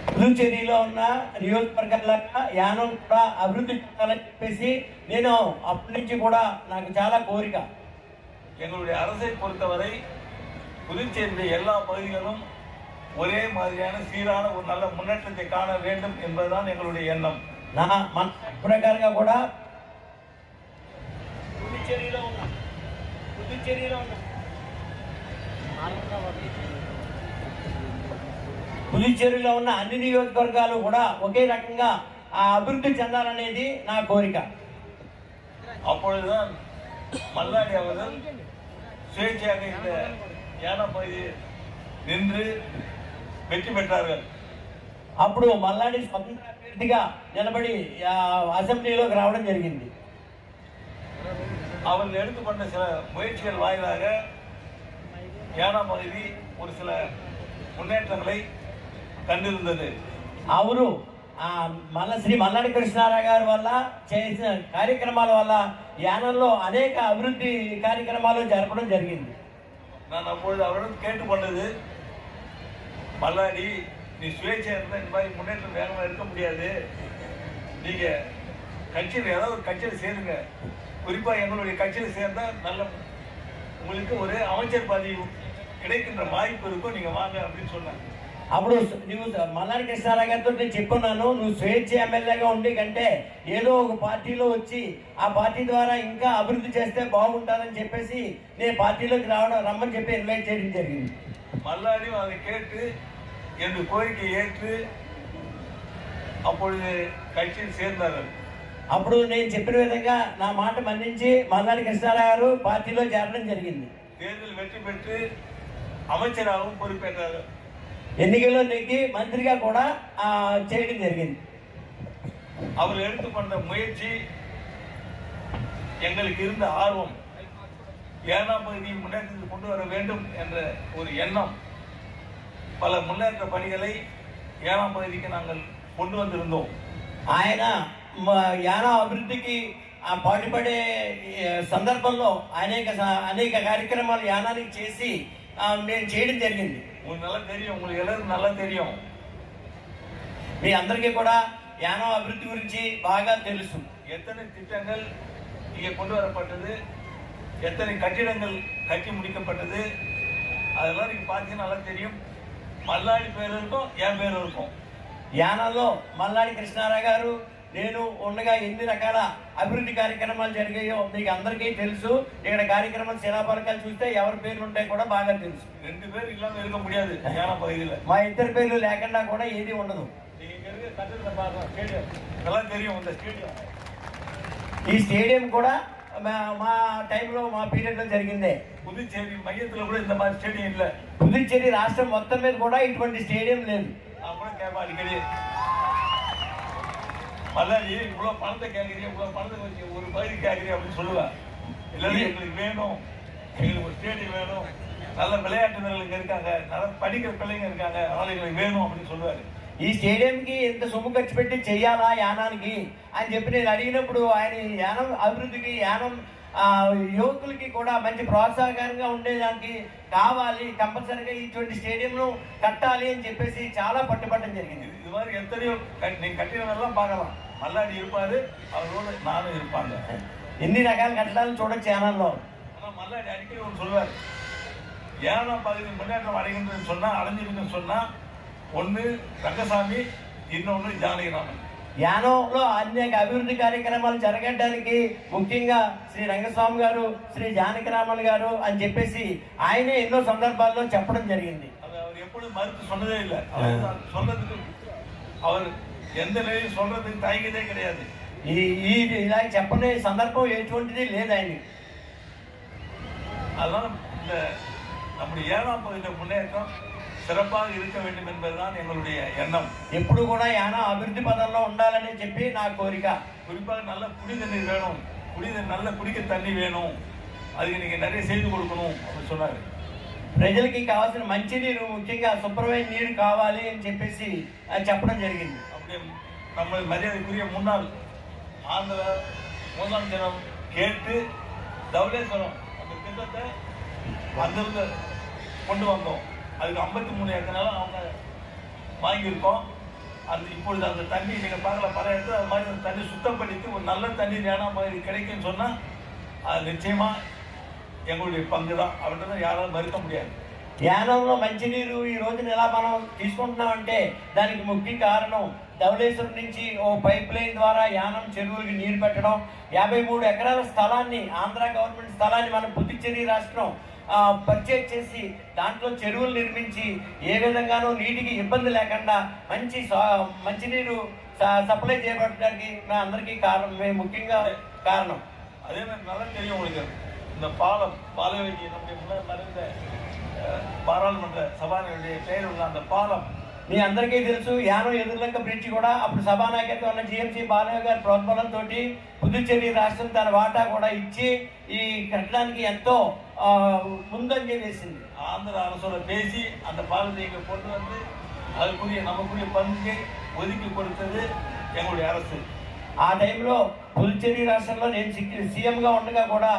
పుదుచ్చేరిలో ఉన్న నియోజకవర్గాల యానం కూడా అభివృద్ధి చెందాలని చెప్పేసి నేను అప్పటి నుంచి కూడా నాకు చాలా కోరిక. எங்களுடைய அரசை பொறுத்தவரை புதுச்சேரியுடைய எல்லா பகுதிகளும் ஒரே மாதிரியான சீரான ஒரு நல்ல முன்னேற்றத்தை காண வேண்டும் என்பதுதான் எங்களுடைய எண்ணம். నా మన ప్రకారంగా కూడా పుదుచ్చేరిలో ఉన్న అన్ని నియోజకవర్గాలు కూడా ఒకే రకంగా అభివృద్ధి చెందాలనేది నా కోరిక. அப்பொழுதுதான் மல்லாடி அவர்கள் சுயேட்சையாக இந்த யானம் பகுதியில் நின்று வெற்றி பெற்றார்கள். అప్పుడు మల్లాడి స్వతంత్ర అభ్యర్థిగా నిలబడి అసెంబ్లీలోకి రావడం జరిగింది. அவர்கள் எடுத்துக்கொண்ட சில முயற்சிகள் வாயிலாக யானம் பகுதி ஒரு சில முன்னேற்றங்களை கண்டிருந்தது. அவரு శ్రీ మల్లాడి కృష్ణారావు గారి వల్ల చేసిన కార్యక్రమాల వల్ల యానంలో అనేక అభివృద్ధి కార్యక్రమాలు జరపడం జరిగింది. நான் அப்பொழுது அவரிடம் கேட்டுக்கொண்டது, மல்லாடி, நீ சுயேட்சை இருந்தால் இந்த மாதிரி முன்னேற்றம் வேகமாக இருக்க முடியாது. நீங்க கட்சியில் ஏதாவது ஒரு கட்சியில் சேருங்க, குறிப்பா எங்களுடைய கட்சியில் சேர்ந்தால் நல்ல உங்களுக்கு ஒரு அமைச்சர் பதவி கிடைக்கின்ற வாய்ப்பு இருக்கும், நீங்க வாங்க அப்படின்னு சொன்னாங்க. అప్పుడు నువ్వు మల్లాడి కృష్ణారావు గారితో నేను చెప్పున్నాను, నువ్వు స్వేచ్ఛ ఎమ్మెల్యేగా ఉండి కంటే ఏదో ఒక పార్టీలో వచ్చి ఆ పార్టీ ద్వారా ఇంకా అభివృద్ధి చేస్తే బాగుంటుందని చెప్పేసి నేను పార్టీలోకి రమ్మని చెప్పి ఇన్వైట్ చేయడం జరిగింది. மல்லாடியும் அதை கேட்டு என்னுடைய கோரிக்கை ஏற்று அப்பொழுது கட்சியில் சேர்ந்தார்கள். అప్పుడు నేను చెప్పిన విధంగా నా మాట మన్నించి మల్లాడి కృష్ణారావు గారు పార్టీలో చేరడం జరిగింది. தேர்தல் வெற்றி பெற்று அமைச்சராகவும் பொறுப்பேற்றார்கள். ఎన్నికల్లో నెగ్గి మంత్రిగా కూడా చేయడం జరిగింది. அவர்கள் எடுத்துக்கொண்ட முயற்சி, எங்களுக்கு இருந்த ஆர்வம், ஏனாம் பகுதியை முன்னேற்றத்தில் கொண்டு வர வேண்டும் என்ற ஒரு எண்ணம், பல முன்னேற்ற பணிகளை ஏனாம் பகுதிக்கு நாங்கள் கொண்டு வந்திருந்தோம். ఆయన యానం అభివృద్ధికి పాటుపడే సందర్భంలో అనేక కార్యక్రమాలు యానానికి చేసి నేను చేయడం జరిగింది. మీ అందరికీ కూడా యానం అభివృద్ధి గురించి బాగా తెలుసు. எத்தனை திட்டங்கள் இங்கே கொண்டு வரப்பட்டது, எத்தனை கட்டிடங்கள் கட்டி முடிக்கப்பட்டது, அதெல்லாம் நீங்க பார்த்தீங்கன்னா நல்லா தெரியும். మల్లాడి పేరు இருக்கும், என் పేరు இருக்கும். యానంలో మల్లాడి కృష్ణారావు గారు నేను ఉండగా ఎన్ని రకాల అభివృద్ధి కార్యక్రమాలు జరిగాయో మీకు అందరికీ తెలుసు. ఇక్కడ కార్యక్రమాలు శిలాఫలకాలు చూస్తే ఎవరి పేర్లు ఉంటాయి కూడా బాగా తెలుసు. 2 பேர் இல்லாம இருக்க முடியாது யானம் பகுதியில. మా ఇద్దరు పేర్లు లేకుండా కూడా ఏది ఉండదు. நல்லா தெரியும் இந்த ஸ்டேடியம். ఈ స్టేడియం కూడా మా టైంలో మా పీరియడ్ లో జరిగిందే. పుదుచ్చేరి మైయత్తులో కూడా ఇంత மாதிரி స్టేడియం இல்ல. పుదుచ్చేరి రాష్ట్రం మొత్తం మీద కూడా ఇటువంటి స్టేడియం లేదు. அப்புறம் கேட்பா அடிக்கடி மல்லாடி இவ்வளவு பணத்தை கேட்கறீங்க, இவ்வளவு பணத்தை வச்சு ஒரு பகுதி கேட்கறீங்க அப்படின்னு சொல்லுவேன். இல்லைன்னா எங்களுக்கு வேணும், எங்களுக்கு ஒரு ஸ்டேடியம் வேணும், நல்ல விளையாட்டு வீரர்கள் இருக்காங்க, நல்ல படிக்கிற பிள்ளைங்க இருக்காங்க, அதனால எங்களுக்கு வேணும் அப்படின்னு சொல்லுவாரு. ఈ స్టేడియంకి ఎంత సొమ్ము ఖర్చు పెట్టి చెయ్యాలా యానానికి అని చెప్పి నేను అడిగినప్పుడు ఆయన యానం అభివృద్ధికి యానం యువకులకి కూడా మంచి ప్రోత్సాహకరంగా ఉండేదానికి కావాలి, కంపల్సరీగా ఇటువంటి స్టేడియంను కట్టాలి అని చెప్పేసి చాలా పట్టుబట్టడం జరిగింది. இது மாதிரி எத்தனையோ நீங்க கட்டினதெல்லாம் பார்க்கலாம். மல்லாடி இருப்பாரு, அவரோட நானும் இருப்பாங்க. ఎన్ని రకాల కట్టడాలను చూడొచ్చు యానంలో. ஆனா மல்லாடி அடிக்கடி ஒன்று சொல்லுவார், யானம் பகுதி முன்னேற்றம் அடைகின்றதுன்னு சொன்னா, அடைஞ்சிருக்குன்னு சொன்னா, ஒன்று రంగస్వామి, இன்னொன்று ஜானகிராமன். యానంలో అనేక అభివృద్ధి కార్యక్రమాలు జరగడానికి ముఖ్యంగా శ్రీ రంగస్వామి గారు, శ్రీ జానకిరామన్ గారు అని చెప్పేసి ఆయనే ఎన్నో సందర్భాల్లో చెప్పడం జరిగింది. அவர் எப்பொழுதும் மறுத்து சொன்னதே இல்லை. சொல்றதுக்கு அவர் எந்த நிலையும் சொல்றதுக்கு தயங்கதே கிடையாது. ఇలా చెప్పనే సందర్భం ఎటువంటిది లేదు ఆయన. அதனால இந்த நம்முடைய ஏழாம் பகுதியில் முன்னேற்றம் சிறப்பாக இருக்க வேண்டும் என்பதுதான் எங்களுடைய எண்ணம். ఎప్పుడు కూడా యానం అభివృద్ధి పదంలో ఉండాలని చెప్పి నా కోరిక. குறிப்பாக நல்ல குடி தண்ணீர் வேணும், நல்ல குடிக்க தண்ணி வேணும், அதுக்கு நீங்க நிறைய செய்து கொடுக்கணும் அப்படின்னு சொன்னாரு. ప్రజలకి కావాల్సిన మంచినీరు, ముఖ్యంగా శుభ్రమైన నీరు కావాలి అని చెప్పేసి చెప్పడం జరిగింది. அப்படியே நம்ம மரியாதைக்குரிய முன்னாள் ஆந்திர முதலமைச்சரம் கேட்டு தவளேஸ்வரம் அந்த திட்டத்தை அங்கிருந்து கொண்டு வந்தோம். அதுக்கு 53 ஏக்கரால அவங்க வாங்கியிருக்கோம். அது இப்பொழுது அந்த தண்ணி நீங்க பார்க்கல பல இடத்துல அது மாதிரி அந்த தண்ணி சுத்தப்படுத்தி ஒரு நல்ல தண்ணீர் ஏனாம் பகுதி கிடைக்குன்னு சொன்னா அது நிச்சயமா எங்களுடைய பங்கு தான். அப்படின்றத யாராலும் மறுக்க முடியாது. యానంలో మంచినీరు ఈ రోజున ఎలా మనం తీసుకుంటున్నామంటే దానికి ముఖ్య కారణం ధవళేశ్వరం నుంచి ఓ పైప్ లైన్ ద్వారా యానం చెరువులకి నీరు పెట్టడం. 53 ఎకరాల స్థలాన్ని, ఆంధ్ర గవర్నమెంట్ స్థలాన్ని మన పుదుచ్చేరి రాష్ట్రం పర్చేజ్ చేసి దాంట్లో చెరువులు నిర్మించి ఏ విధంగానూ నీటికి ఇబ్బంది లేకుండా మంచినీరు సప్లై చేయబడడానికి మా అందరికీ ముఖ్యంగా కారణం. அதே மாதிரி நல்லா தெரியும் உங்களுக்கு இந்த பாலவைக்கு நம்முடைய முன்னாள் மறைந்த பாராளுமன்ற சபாநாயகருடைய பெயர் உள்ள அந்த பாலம் మీ అందరికీ తెలుసు. యానం ఎదుర్లంక బ్రిడ్జి కూడా అప్పుడు సభానాయకత్వం ఉన్న జిఎంసీ బాలయ్య గారి ప్రోత్సాహంతో పుదుచ్చేరి రాష్ట్రం తన వాటా కూడా ఇచ్చి ఈ కట్టడానికి ఎంతో ముందంజ వేసింది. ஆந்திர அரசோட பேசி அந்த பாலத்தை இங்கே கொண்டு வந்து அதுக்குரிய நமக்குரிய பங்கை ஒதுக்கி கொடுத்தது எங்களுடைய அரசு. ఆ టైంలో పుదుచ్చేరి రాష్ట్రంలో నేను సీఎంగా ఉండగా కూడా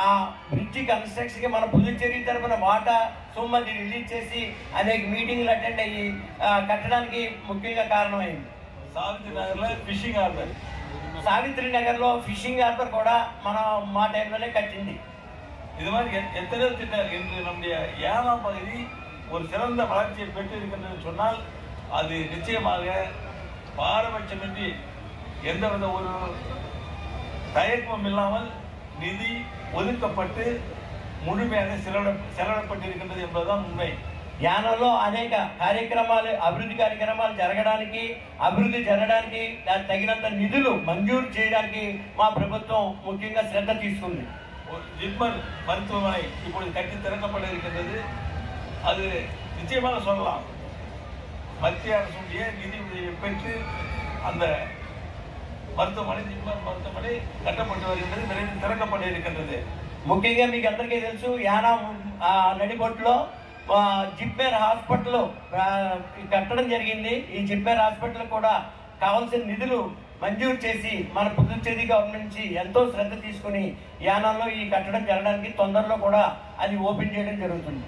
ఆ బ్రిడ్జి కన్స్ట్రక్షన్ కి మన పుదుచ్చేరి తరఫున వాటా సొమ్ము రిలీజ్ చేసి అనేక మీటింగ్లు అటెండ్ అయ్యి కట్టడానికి ముఖ్యంగా కారణమైంది. సావిత్రి నగర్ లో ఫిషింగ్ హార్బర్ కూడా మా టైంలోనే కట్టింది. இது மாதிரி எத்தனை திட்டம் என்று நம்முடைய ஏனாம் பகுதி ஒரு சிறந்த வளர்ச்சியை பெற்றிருக்கின்றது சொன்னால் அது நிச்சயமாக பாரபட்சமின்றி எந்தவித ஒரு தயக்கமும் இல்லாமல் நிதி ஒதுக்கப்பட்டு ముడిమేద సెలవడపట్టిరుకింది என்பதுதான் உண்மை. యానంలో అనేక కార్యక్రమాలు, అభివృద్ధి కార్యక్రమాలు జరగడానికి, అభివృద్ధి జరగడానికి తగినంత నిధులు మంజూరు చేయడానికి మా ప్రభుత్వం ముఖ్యంగా శ్రద్ధ తీసుకుంది. జిప్మర్ மருத்துவமனை இப்பொழுது கட்டி திறக்கப்பட இருக்கின்றது. அது நிச்சயமாக சொல்லலாம் மத்திய அரசுடைய நிதி உதவியை பெற்று அந்த மருத்துவமனை, జిప్మర్ மருத்துவமனை கட்டப்பட்டு வருகின்றது, விரைவில் திறக்கப்பட இருக்கின்றது. ముఖ్యంగా మీకు అందరికీ తెలుసు యానం నడిబొట్టులో జిప్మర్ హాస్పిటల్ కట్టడం జరిగింది. ఈ జిప్మర్ హాస్పిటల్ కూడా కావాల్సిన నిధులు మంజూరు చేసి మన పుదుచ్చేరి గవర్నమెంట్ నుంచి ఎంతో శ్రద్ధ తీసుకుని యానంలో ఈ కట్టడం జరగడానికి తొందరలో కూడా అది ఓపెన్ చేయడం ஜరుగుతుంది.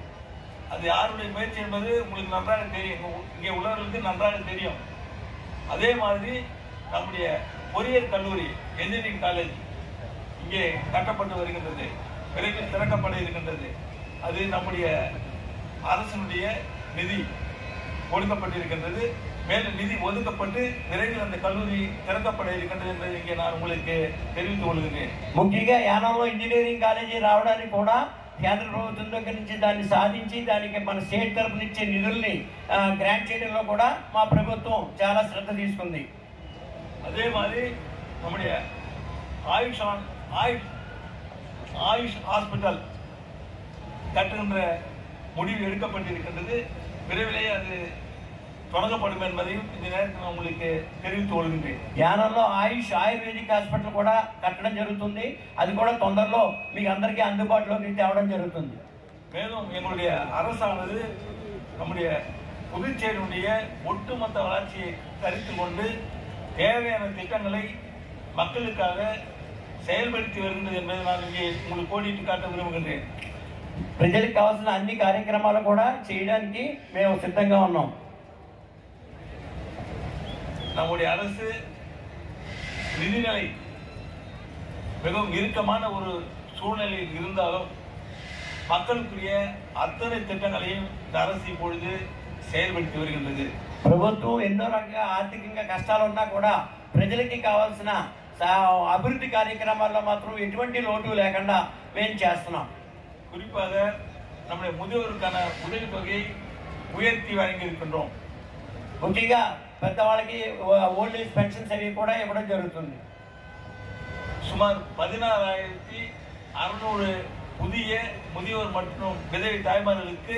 அது யாருடைய முயற்சி என்பது உங்களுக்கு நன்றாக தெரியும், இங்கே உள்ளவர்களுக்கு நன்றாக தெரியும். அதே மாதிரி நம்முடைய பொறியியல் கல்லூரி என்ஜினியரிங் காலேஜ் இங்கே கட்டப்பட்டு வருகின்றது, விரைவில் திறக்கப்பட இருக்கின்றது. அது நம்முடைய அரசினுடைய நிதி ஒதுக்கப்பட்டிருக்கின்றது. மேலும் நிதி ஒதுக்கப்பட்டு விரைவில் அந்த கல்லூரி திறக்கப்பட இருக்கின்றது என்பதை இங்கே நான் உங்களுக்கு தெரிவித்துக் கொள்கிறேன். ముఖ్యంగా యానంలో ఇంజనీరింగ్ కాలేజీ రావడానికి కూడా కేంద్ర ప్రభుత్వం దగ్గర నుంచి దాన్ని సాధించి దానికి మన స్టేట్ తరఫున ఇచ్చే నిధుల్ని గ్రాంట్ చేయడంలో కూడా మా ప్రభుత్వం చాలా శ్రద్ధ తీసుకుంది. அதே மாதிரி நம்முடைய ஆயுஷ் ஹாஸ்பிட்டல் கட்டுகின்ற முடிவு எடுக்கப்பட்டிருக்கின்றது. விரைவிலேயே அது தொடங்கப்படும் என்பதையும் இந்த நேரத்தில் உங்களுக்கு தெரிவித்துக் கொள்கின்றேன். యానంలో ఆయుర్వేదిక్ హాస్పిటల్ కూడా కట్టడం జరుగుతుంది. అది కూడా తొందరలో మీకు అందరికీ అందుబాటులోకి తేవడం జరుగుతుంది. மேலும் எங்களுடைய அரசானது நம்முடைய புதுச்சேரியுடைய ஒட்டுமொத்த வளர்ச்சியை கருத்தில் கொண்டு தேவையான திட்டங்களை மக்களுக்காக செயல்படுத்தி வருகின்றது என்பதை நான் இங்கே உங்களுக்கு கோடிட்டு காட்ட விரும்புகின்றேன். ప్రజలకు కావాల్సిన అన్ని కార్యక్రమాలు కూడా చేయడానికి మేము సిద్ధంగా ఉన్నాం. நம்முடைய அரசு நிதிநிலை மிகவும் இறுக்கமான ஒரு சூழ்நிலையில் இருந்தாலும் மக்களுக்குரிய அத்தனை திட்டங்களையும் இந்த அரசு இப்பொழுது செயல்படுத்தி வருகின்றது. ప్రభుత్వం ఎన్నో రకాల ఆర్థికంగా కష్టాలు ఉన్నా కూడా ప్రజలకి కావాల్సిన అభివృద్ధి కార్యక్రమాల్లో మాత్రం ఎటువంటి లోటు లేకుండా మేము చేస్తున్నాం. குறிப்பாக நம்முடைய முதியோருக்கான உதவித்தொகையை உயர்த்தி வழங்கி இருக்கின்றோம். ముఖ్యంగా పెద్దవాళ్ళకి ఓల్డ్ ఏజ్ పెన్షన్స్ అవి కూడా ఇవ్వడం జరుగుతుంది. சுமார் 16,600 புதிய முதியோர் மற்றும் விதவை தாய்மார்களுக்கு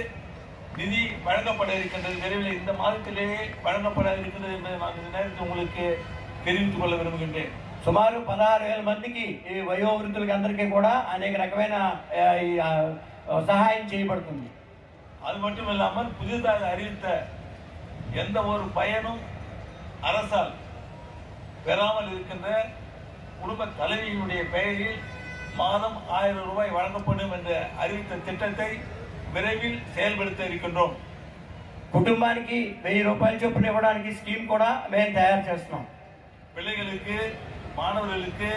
நிதி வழங்கப்பட இருக்கின்றது. விரைவில் இந்த மாதத்திலேயே வழங்கப்பட இருக்கின்றது என்பதை நான் இந்த நேரத்தில் உங்களுக்கு தெரிவித்துக் கொள்ள விரும்புகின்றேன். సుమారు 16,000 మందికి ఈ వయోవృద్ధులకి అందరికీ కూడా అనేక రకమైన సహాయం చేయబడుతుంది. அது மட்டும் இல்லாமல் புதிதாக அறிவித்த எந்த ஒரு பயனும் அரசால் பெறாமல் இருக்கின்ற குடும்ப தலைவியினுடைய பெயரில் மாதம் 1000 ரூபாய் வழங்கப்படும் என்ற அறிவித்த திட்டத்தை விரைவில் செயல்படுத்த இருக்கின்றோம். కుటుంబానికి 1000 రూపాయలు చొప్పున ఇవ్వడానికి స్కీమ్ కూడా మేము తయారు చేస్తున్నాం. பிள்ளைகளுக்கு மாணவர்களுக்கு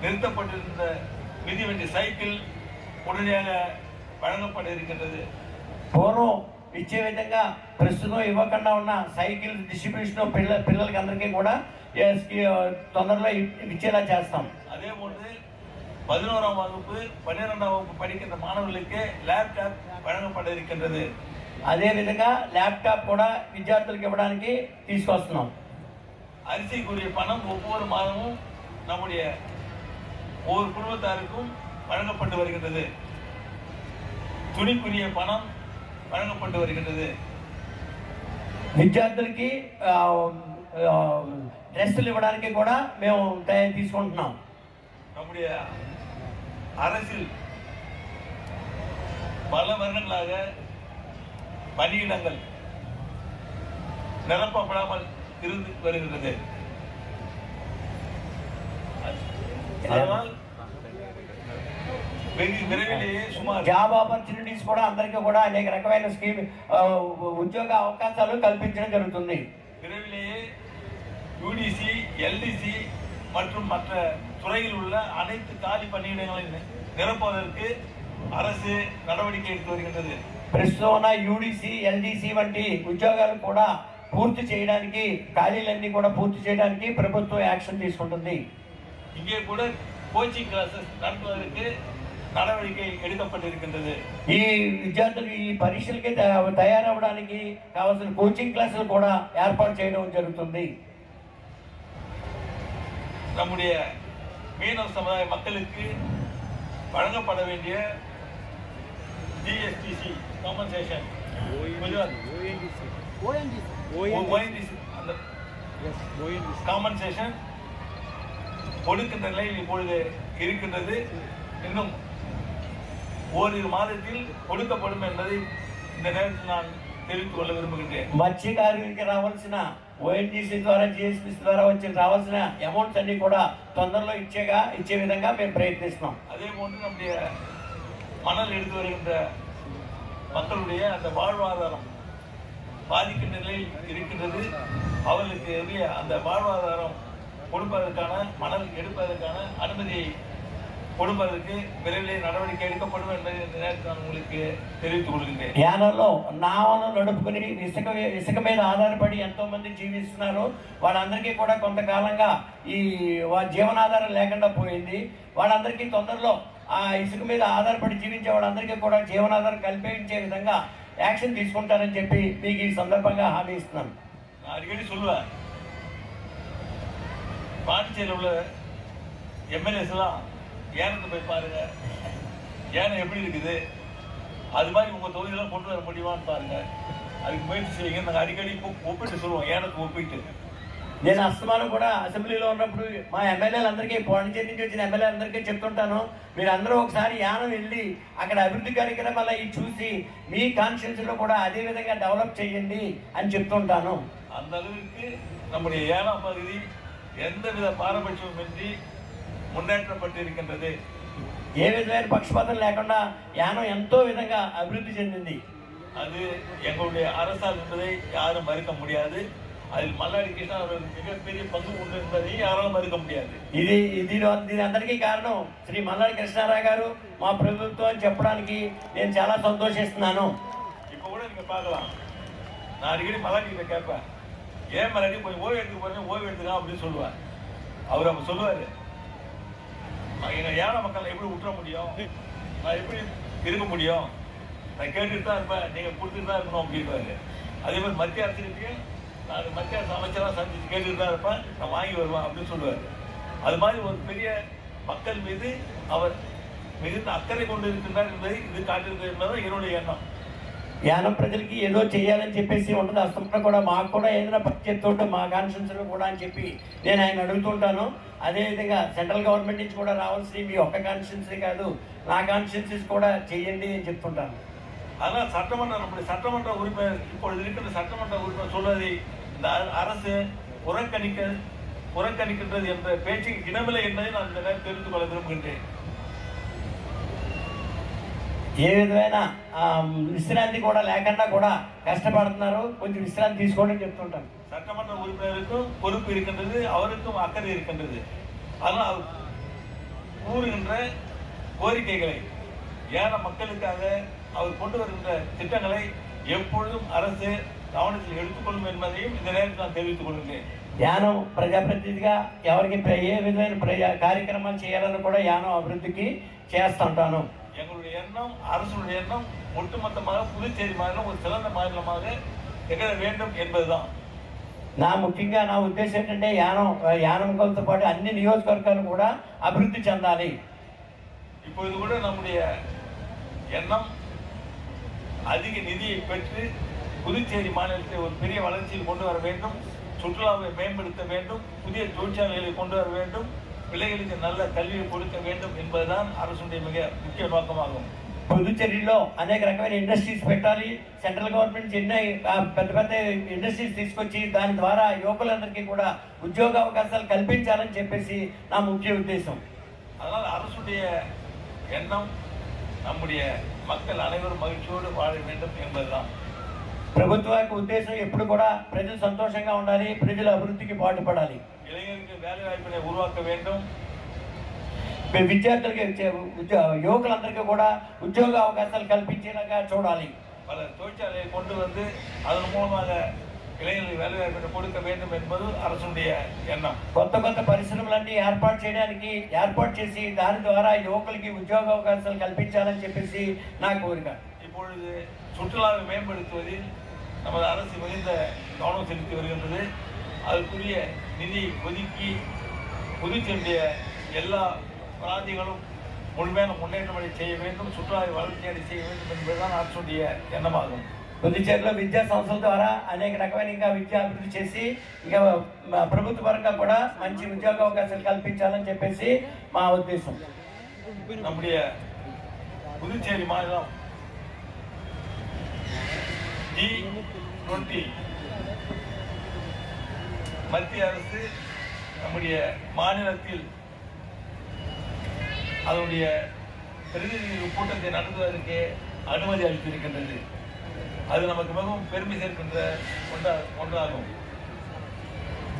நிறுத்தப்பட்டிருந்த மிதிவண்டி சைக்கிள் உடனடியாக வழங்கப்பட இருக்கின்றது. పూర్వం ఇచ్చే విధంగా ప్రస్తుతం ఇవ్వకుండా ఉన్న సైకిల్ డిస్ట్రిబ్యూషన్ పిల్లలకి అందరికీ కూడా తొందరలో ఇచ్చేలా చేస్తాం. அதே போன்று 11ஆம் வகுப்பு 12ஆம் வகுப்பு படிக்கின்ற மாணவர்களுக்கு லேப்டாப் வழங்கப்பட இருக்கின்றது. అదే విధంగా ల్యాప్టాప్ కూడా విద్యార్థులకు ఇవ్వడానికి తీసుకొస్తున్నాం. அரிசிக்குரிய பணம் ஒவ்வொரு மாதமும் நம்முடைய ஒவ்வொரு குடும்பத்தாருக்கும் வழங்கப்பட்டு வருகின்றது. துணிக்குரிய பணம் வழங்கப்பட்டு வருகின்றது. విద్యార్థులకి డ్రెస్సులు ఇవ్వడానికి కూడా మేము తీసుకుంటున్నాం. நம்முடைய அரசில் பல வருடங்களாக பணியிடங்கள் நிரப்பப்படாமல் இருந்து வருகிறது. அதனால் వెరీ విரைவிலேயே సుమారు జాబ్ ఆపర్చునిటీస్ కూడా అందరికీ కూడా అనేక రకమైన స్కీమ్ ఉద్యోగ అవకాశాలు కల్పించడం జరుగుతుంది. விரைவிலேயே யூடிசி எல்டிசி மற்றும் மற்ற துறையில் உள்ள அனைத்து காலி பணியிடங்களை நிரப்புவதற்கு அரசு நடவடிக்கை எடுத்து வருகின்றது. ప్రస్తుతం ఉన్న యూడిసి ఎల్డిసి వంటి ఉద్యోగాలు కూడా పూర్తి చేయడానికి ఖాళీలన్నీ కూడా పూర్తి చేయడానికి ప్రభుత్వం యాక్షన్ తీసుకుంటుంది. இங்கே கூட கோச்சிங் கிளாஸஸ் நடத்துவதற்கு நடவடிக்கை எடுக்கப்பட்டிருக்கின்றது. ఈ విద్యార్థులు ఈ పరీక్షలకి తయారవడానికి కావాల్సిన కోచింగ్ క్లాసులు కూడా ఏర్పాటు చేయడం జరుగుతుంది. நம்முடைய மீனவ சமுதாய மக்களுக்கு வழங்கப்பட வேண்டிய ஜிஎஸ்டிசி காம்பன்சேஷன் அந்த காம்பன்சேஷன் கொடுக்கின்ற நிலையில் இப்பொழுது இருக்கின்றது. இன்னும் ஓரிரு மாதத்தில் கொடுக்கப்படும் என்பதை இந்த நேரத்தில் நான் தெரிவித்துக் கொள்ள விரும்புகின்றேன். మత్స్యకారులకి రావాల్సిన ఓఎన్జీసీ ద్వారా జిఎస్పీసీ ద్వారా రావాల్సిన అమౌంట్స్ అన్ని కూడా తొందరలో ఇచ్చే విధంగా మేము ప్రయత్నిస్తున్నాం. அதே போன்று நம்முடைய மணல் எடுத்து வருகின்ற மக்களுடைய அந்த வாழ்வாதாரம் பாதிக்கும் நிலையில் இருக்கின்றது. அவர்களுக்கு அந்த வாழ்வாதாரம் கொடுப்பதற்கான மணல் எடுப்பதற்கான அனுமதியை கொடுப்பதற்கு விரைவிலே நடவடிக்கை எடுக்கப்படும் என்பதை இந்த நேரத்தில் நான் உங்களுக்கு தெரிவித்துக் கொள்கின்றேன். యానంలో నావను నడుపుకుని ఇసుక మీద ఆధారపడి ఎంతో మంది జీవిస్తున్నారు. వాళ్ళందరికీ కూడా కొంతకాలంగా ఈ జీవనాధారం లేకుండా పోయింది. వాళ్ళందరికీ తొందరలో ఆ ఇసుక మీద ఆధారపడి జీవించే వాళ్ళందరికీ కూడా జీవనాధారం కల్పించే విధంగా యాక్షన్ తీసుకుంటారని చెప్పి మీకు ఈ సందర్భంగా హామీ ఇస్తున్నాను. அடிக்கடி சொல்லுவேன், பாண்டிச்சேரியில் உள்ள எம்எல்ஏஸ் எல்லாம் ஏனத்தை போய் பாருங்க, ஏனை எப்படி இருக்குது, அது மாதிரி உங்க தொகுதியெல்லாம் கொண்டு வர முடியுமான்னு பாருங்க, அதுக்கு முயற்சி செய்யுங்க. நாங்கள் அடிக்கடி ஒப்பிட்டு சொல்லுவோம், ஏனத்தை ஒப்பிட்டு. నేను అస్తమానం కూడా అసెంబ్లీలో ఉన్నప్పుడు మా ఎమ్మెల్యేలందరికీ పాండిచేరి నుంచి వచ్చిన ఎమ్మెల్యేలందరికీ చెప్తుంటాను, మీరు అందరూ ఒకసారి యానం వెళ్ళి అక్కడ అభివృద్ధి కార్యక్రమాలు అవి చూసి మీ కాన్స్టిట్యూన్సీలో కూడా అదే విధంగా డెవలప్ చేయండి అని చెప్తుంటాను. அந்த அளவுக்கு நம்முடைய ஏனாம் பகுதி எந்தவித பாரபட்சமின்றி முன்னேற்றப்பட்டிருக்கின்றது. ఏ విధమైన పక్షపాతం లేకుండా యానం ఎంతో విధంగా అభివృద్ధి చెందింది. அது எங்களுடைய அரசால் என்பதை யாரும் மறுக்க முடியாது. அதில் மல்லாடி கிருஷ்ணா அவர்களுக்கு மிகப்பெரிய பங்கு உண்டு என்பதை யாராலும் மறுக்க முடியாது. దీని అందరికీ కారణం శ్రీ మల్లాడి కృష్ణారావు గారు, మా ప్రభుత్వం అని చెప్పడానికి నేను చాలా సంతోషిస్తున్నాను. இப்போ கூட நீங்க பார்க்கலாம், நான் அடிக்கடி மல்லாடி கிட்ட கேட்பேன், ஏன் மல்லாடி கொஞ்சம் ஓய்வு எடுத்துக்க போறேன், ஓய்வு எடுத்துக்கலாம் அப்படின்னு சொல்லுவேன். அவர் அப்ப சொல்லுவாரு, எங்க ஏழை மக்களை எப்படி விட்டுற முடியும், நான் எப்படி இருக்க முடியும், நான் கேட்டுட்டு தான் இருப்பேன், நீங்க கொடுத்துட்டு தான் இருக்கணும் அப்படின்வாரு. அதே மாதிரி மத்திய அரசுக்கு நான் மத்திய அரசு அமைச்சராக சந்திச்சு கேட்டுட்டு தான் இருப்பேன், நான் வாங்கி வருவேன் அப்படின்னு சொல்லுவார். அது மாதிரி ஒரு பெரிய மக்கள் மீது அவர் மிகுந்த அக்கறை கொண்டு இருக்கின்றார் என்பதை இது காட்டுகிறது என்பதுதான் என்னுடைய எண்ணம். యానం ప్రజలకి ఏదో చేయాలని చెప్పేసి ఉంటుంది. అసలు కూడా మాకు కూడా ఏదైనా పని చెప్తుంటే మా కాన్స్టిట్యూన్సీలో కూడా అని చెప్పి నేను ఆయన అడుగుతుంటాను. అదేవిధంగా సెంట్రల్ గవర్నమెంట్ నుంచి కూడా రావాల్సిన మీ ఒక్క కాన్స్టిట్యూన్సీ కాదు, నా కాన్స్టిట్యూన్సీస్ కూడా చేయండి అని చెప్తుంటాను. அதனால் சட்டமன்றம், நம்முடைய சட்டமன்ற உறுப்பினர், இப்பொழுது இருக்கிற சட்டமன்ற உறுப்பினர் சொல்வதை இந்த அரசு புறக்கணிக்கின்றது என்ற பேச்சுக்கு இடமில்லை என்பதை நான் இந்த நேரம் தெரிந்து கொள்ள விரும்புகின்றேன். ఏ విధమైన విశ్రాంతి కూడా లేకుండా కూడా కష్టపడుతున్నారు, కొంచెం విశ్రాంతి తీసుకోండి అని చెప్తుంటాను. சட்டமன்ற உறுப்பினருக்கும் பொறுப்பு இருக்கின்றது, அவருக்கும் அக்கறை இருக்கின்றது. ஆனால் அவர் கூறுகின்ற கோரிக்கைகளை ஏன மக்களுக்காக அவர் கொண்டு வருகின்ற திட்டங்களை எப்பொழுதும் அரசு கவனத்தில் எடுத்துக்கொள்ளும் என்பதையும் இந்த நேரத்தில் நான் தெரிவித்துக் கொள்கிறேன். యానం ప్రజాప్రతినిధిగా ఎవరికి ఏ విధమైన కార్యక్రమాలు చేయాలని కూడా యానం అభివృద్ధికి చేస్తుంటాను. எங்களுடைய எண்ணம், அரசுடைய எண்ணம் ஒட்டுமொத்தமாக புதுச்சேரி மாநிலம் ஒரு சிறந்த மாநிலமாக திகழ வேண்டும் என்பதுதான். ముఖ్యంగా నా ఉద్దేశం ఏంటంటే యానంతో పాటు అన్ని నియోజకవర్గాలు కూడా అభివృద్ధి చెందాలి. இப்பொழுது கூட நம்முடைய எண்ணம் அதிக நிதியை பெற்று புதுச்சேரி மாநிலத்தை ஒரு பெரிய வளர்ச்சியில் கொண்டு வர வேண்டும், சுற்றுலாவை மேம்படுத்த வேண்டும், புதிய தொழிற்சாலைகளை கொண்டு வர வேண்டும், பிள்ளைகளுக்கு நல்ல கல்வியை கொடுக்க வேண்டும் என்பதுதான் அரசுடைய மிக முக்கிய நோக்கமாகும். పుదుచ్చేరిలో అనేక రకమైన ఇండస్ట్రీస్ పెట్టాలి. సెంట్రల్ గవర్నమెంట్ ఎన్నో పెద్ద పెద్ద ఇండస్ట్రీస్ తీసుకొచ్చి దాని ద్వారా యువకులందరికీ కూడా ఉద్యోగ అవకాశాలు కల్పించాలని చెప్పేసి నా ముఖ్య ఉద్దేశం. அதனால் அரசுடைய எண்ணம் நம்முடைய மக்கள் அனைவரும் மகிழ்ச்சியோடு வாழ வேண்டும் என்பதுதான். ప్రభుత్వ యొక్క ఉద్దేశం ఎప్పుడు కూడా ప్రజలు సంతోషంగా ఉండాలి, ప్రజల అభివృద్ధికి పాటుపడాలి. இளைஞருக்கு வேலை வாய்ப்பினை உருவாக்க வேண்டும், విద్యార్థులకి యువకులందరికీ కూడా ఉద్యోగ అవకాశాలు కల్పించేలాగా చూడాలి. பல தொழிற்சாலையை கொண்டு வந்து அதன் மூலமாக இளைஞர்களுக்கு வேலை வாய்ப்பினை கொடுக்க வேண்டும் என்பது அரசுடைய எண்ணம். కొత్త కొత్త పరిశ్రమలన్నీ ఏర్పాటు చేసి దాని ద్వారా యువకులకి ఉద్యోగ అవకాశాలు కల్పించాలని చెప్పేసి నా కోరిక. இப்பொழுது சுற்றுலாவை மேம்படுத்துவதில் நமது அரசு மிகுந்த கவனம் செலுத்தி வருகின்றது. அதற்குரிய நிதி ஒதுக்கி புதுச்சேரியுடைய எல்லா பிராந்திகளும் முழுமையான முன்னேற்றம் செய்ய வேண்டும், சுற்றுலாவை வளர்ச்சி செய்ய வேண்டும் என்பதுதான் அரசுடைய எண்ணமாகும். పుదుచ్చేరిలో విద్యా సంస్థల ద్వారా అనేక రకమైన ఇంకా విద్యా అభివృద్ధి చేసి ఇంకా ప్రభుత్వ పరంగా కూడా మంచి ఉద్యోగ అవకాశాలు కల్పించాలని చెప్పేసి మా ఉద్దేశం. நம்முடைய புதுச்சேரி மாநிலம் G20 மத்திய அரசு நம்முடைய மாநிலத்தில் அதனுடைய பிரதிநிதிகள் கூட்டத்தை நடத்துவதற்கு அனுமதி அளித்திருக்கின்றது. அது நமக்கு மிகவும் பெருமை சேர்க்கின்ற ஒன்றாகும்.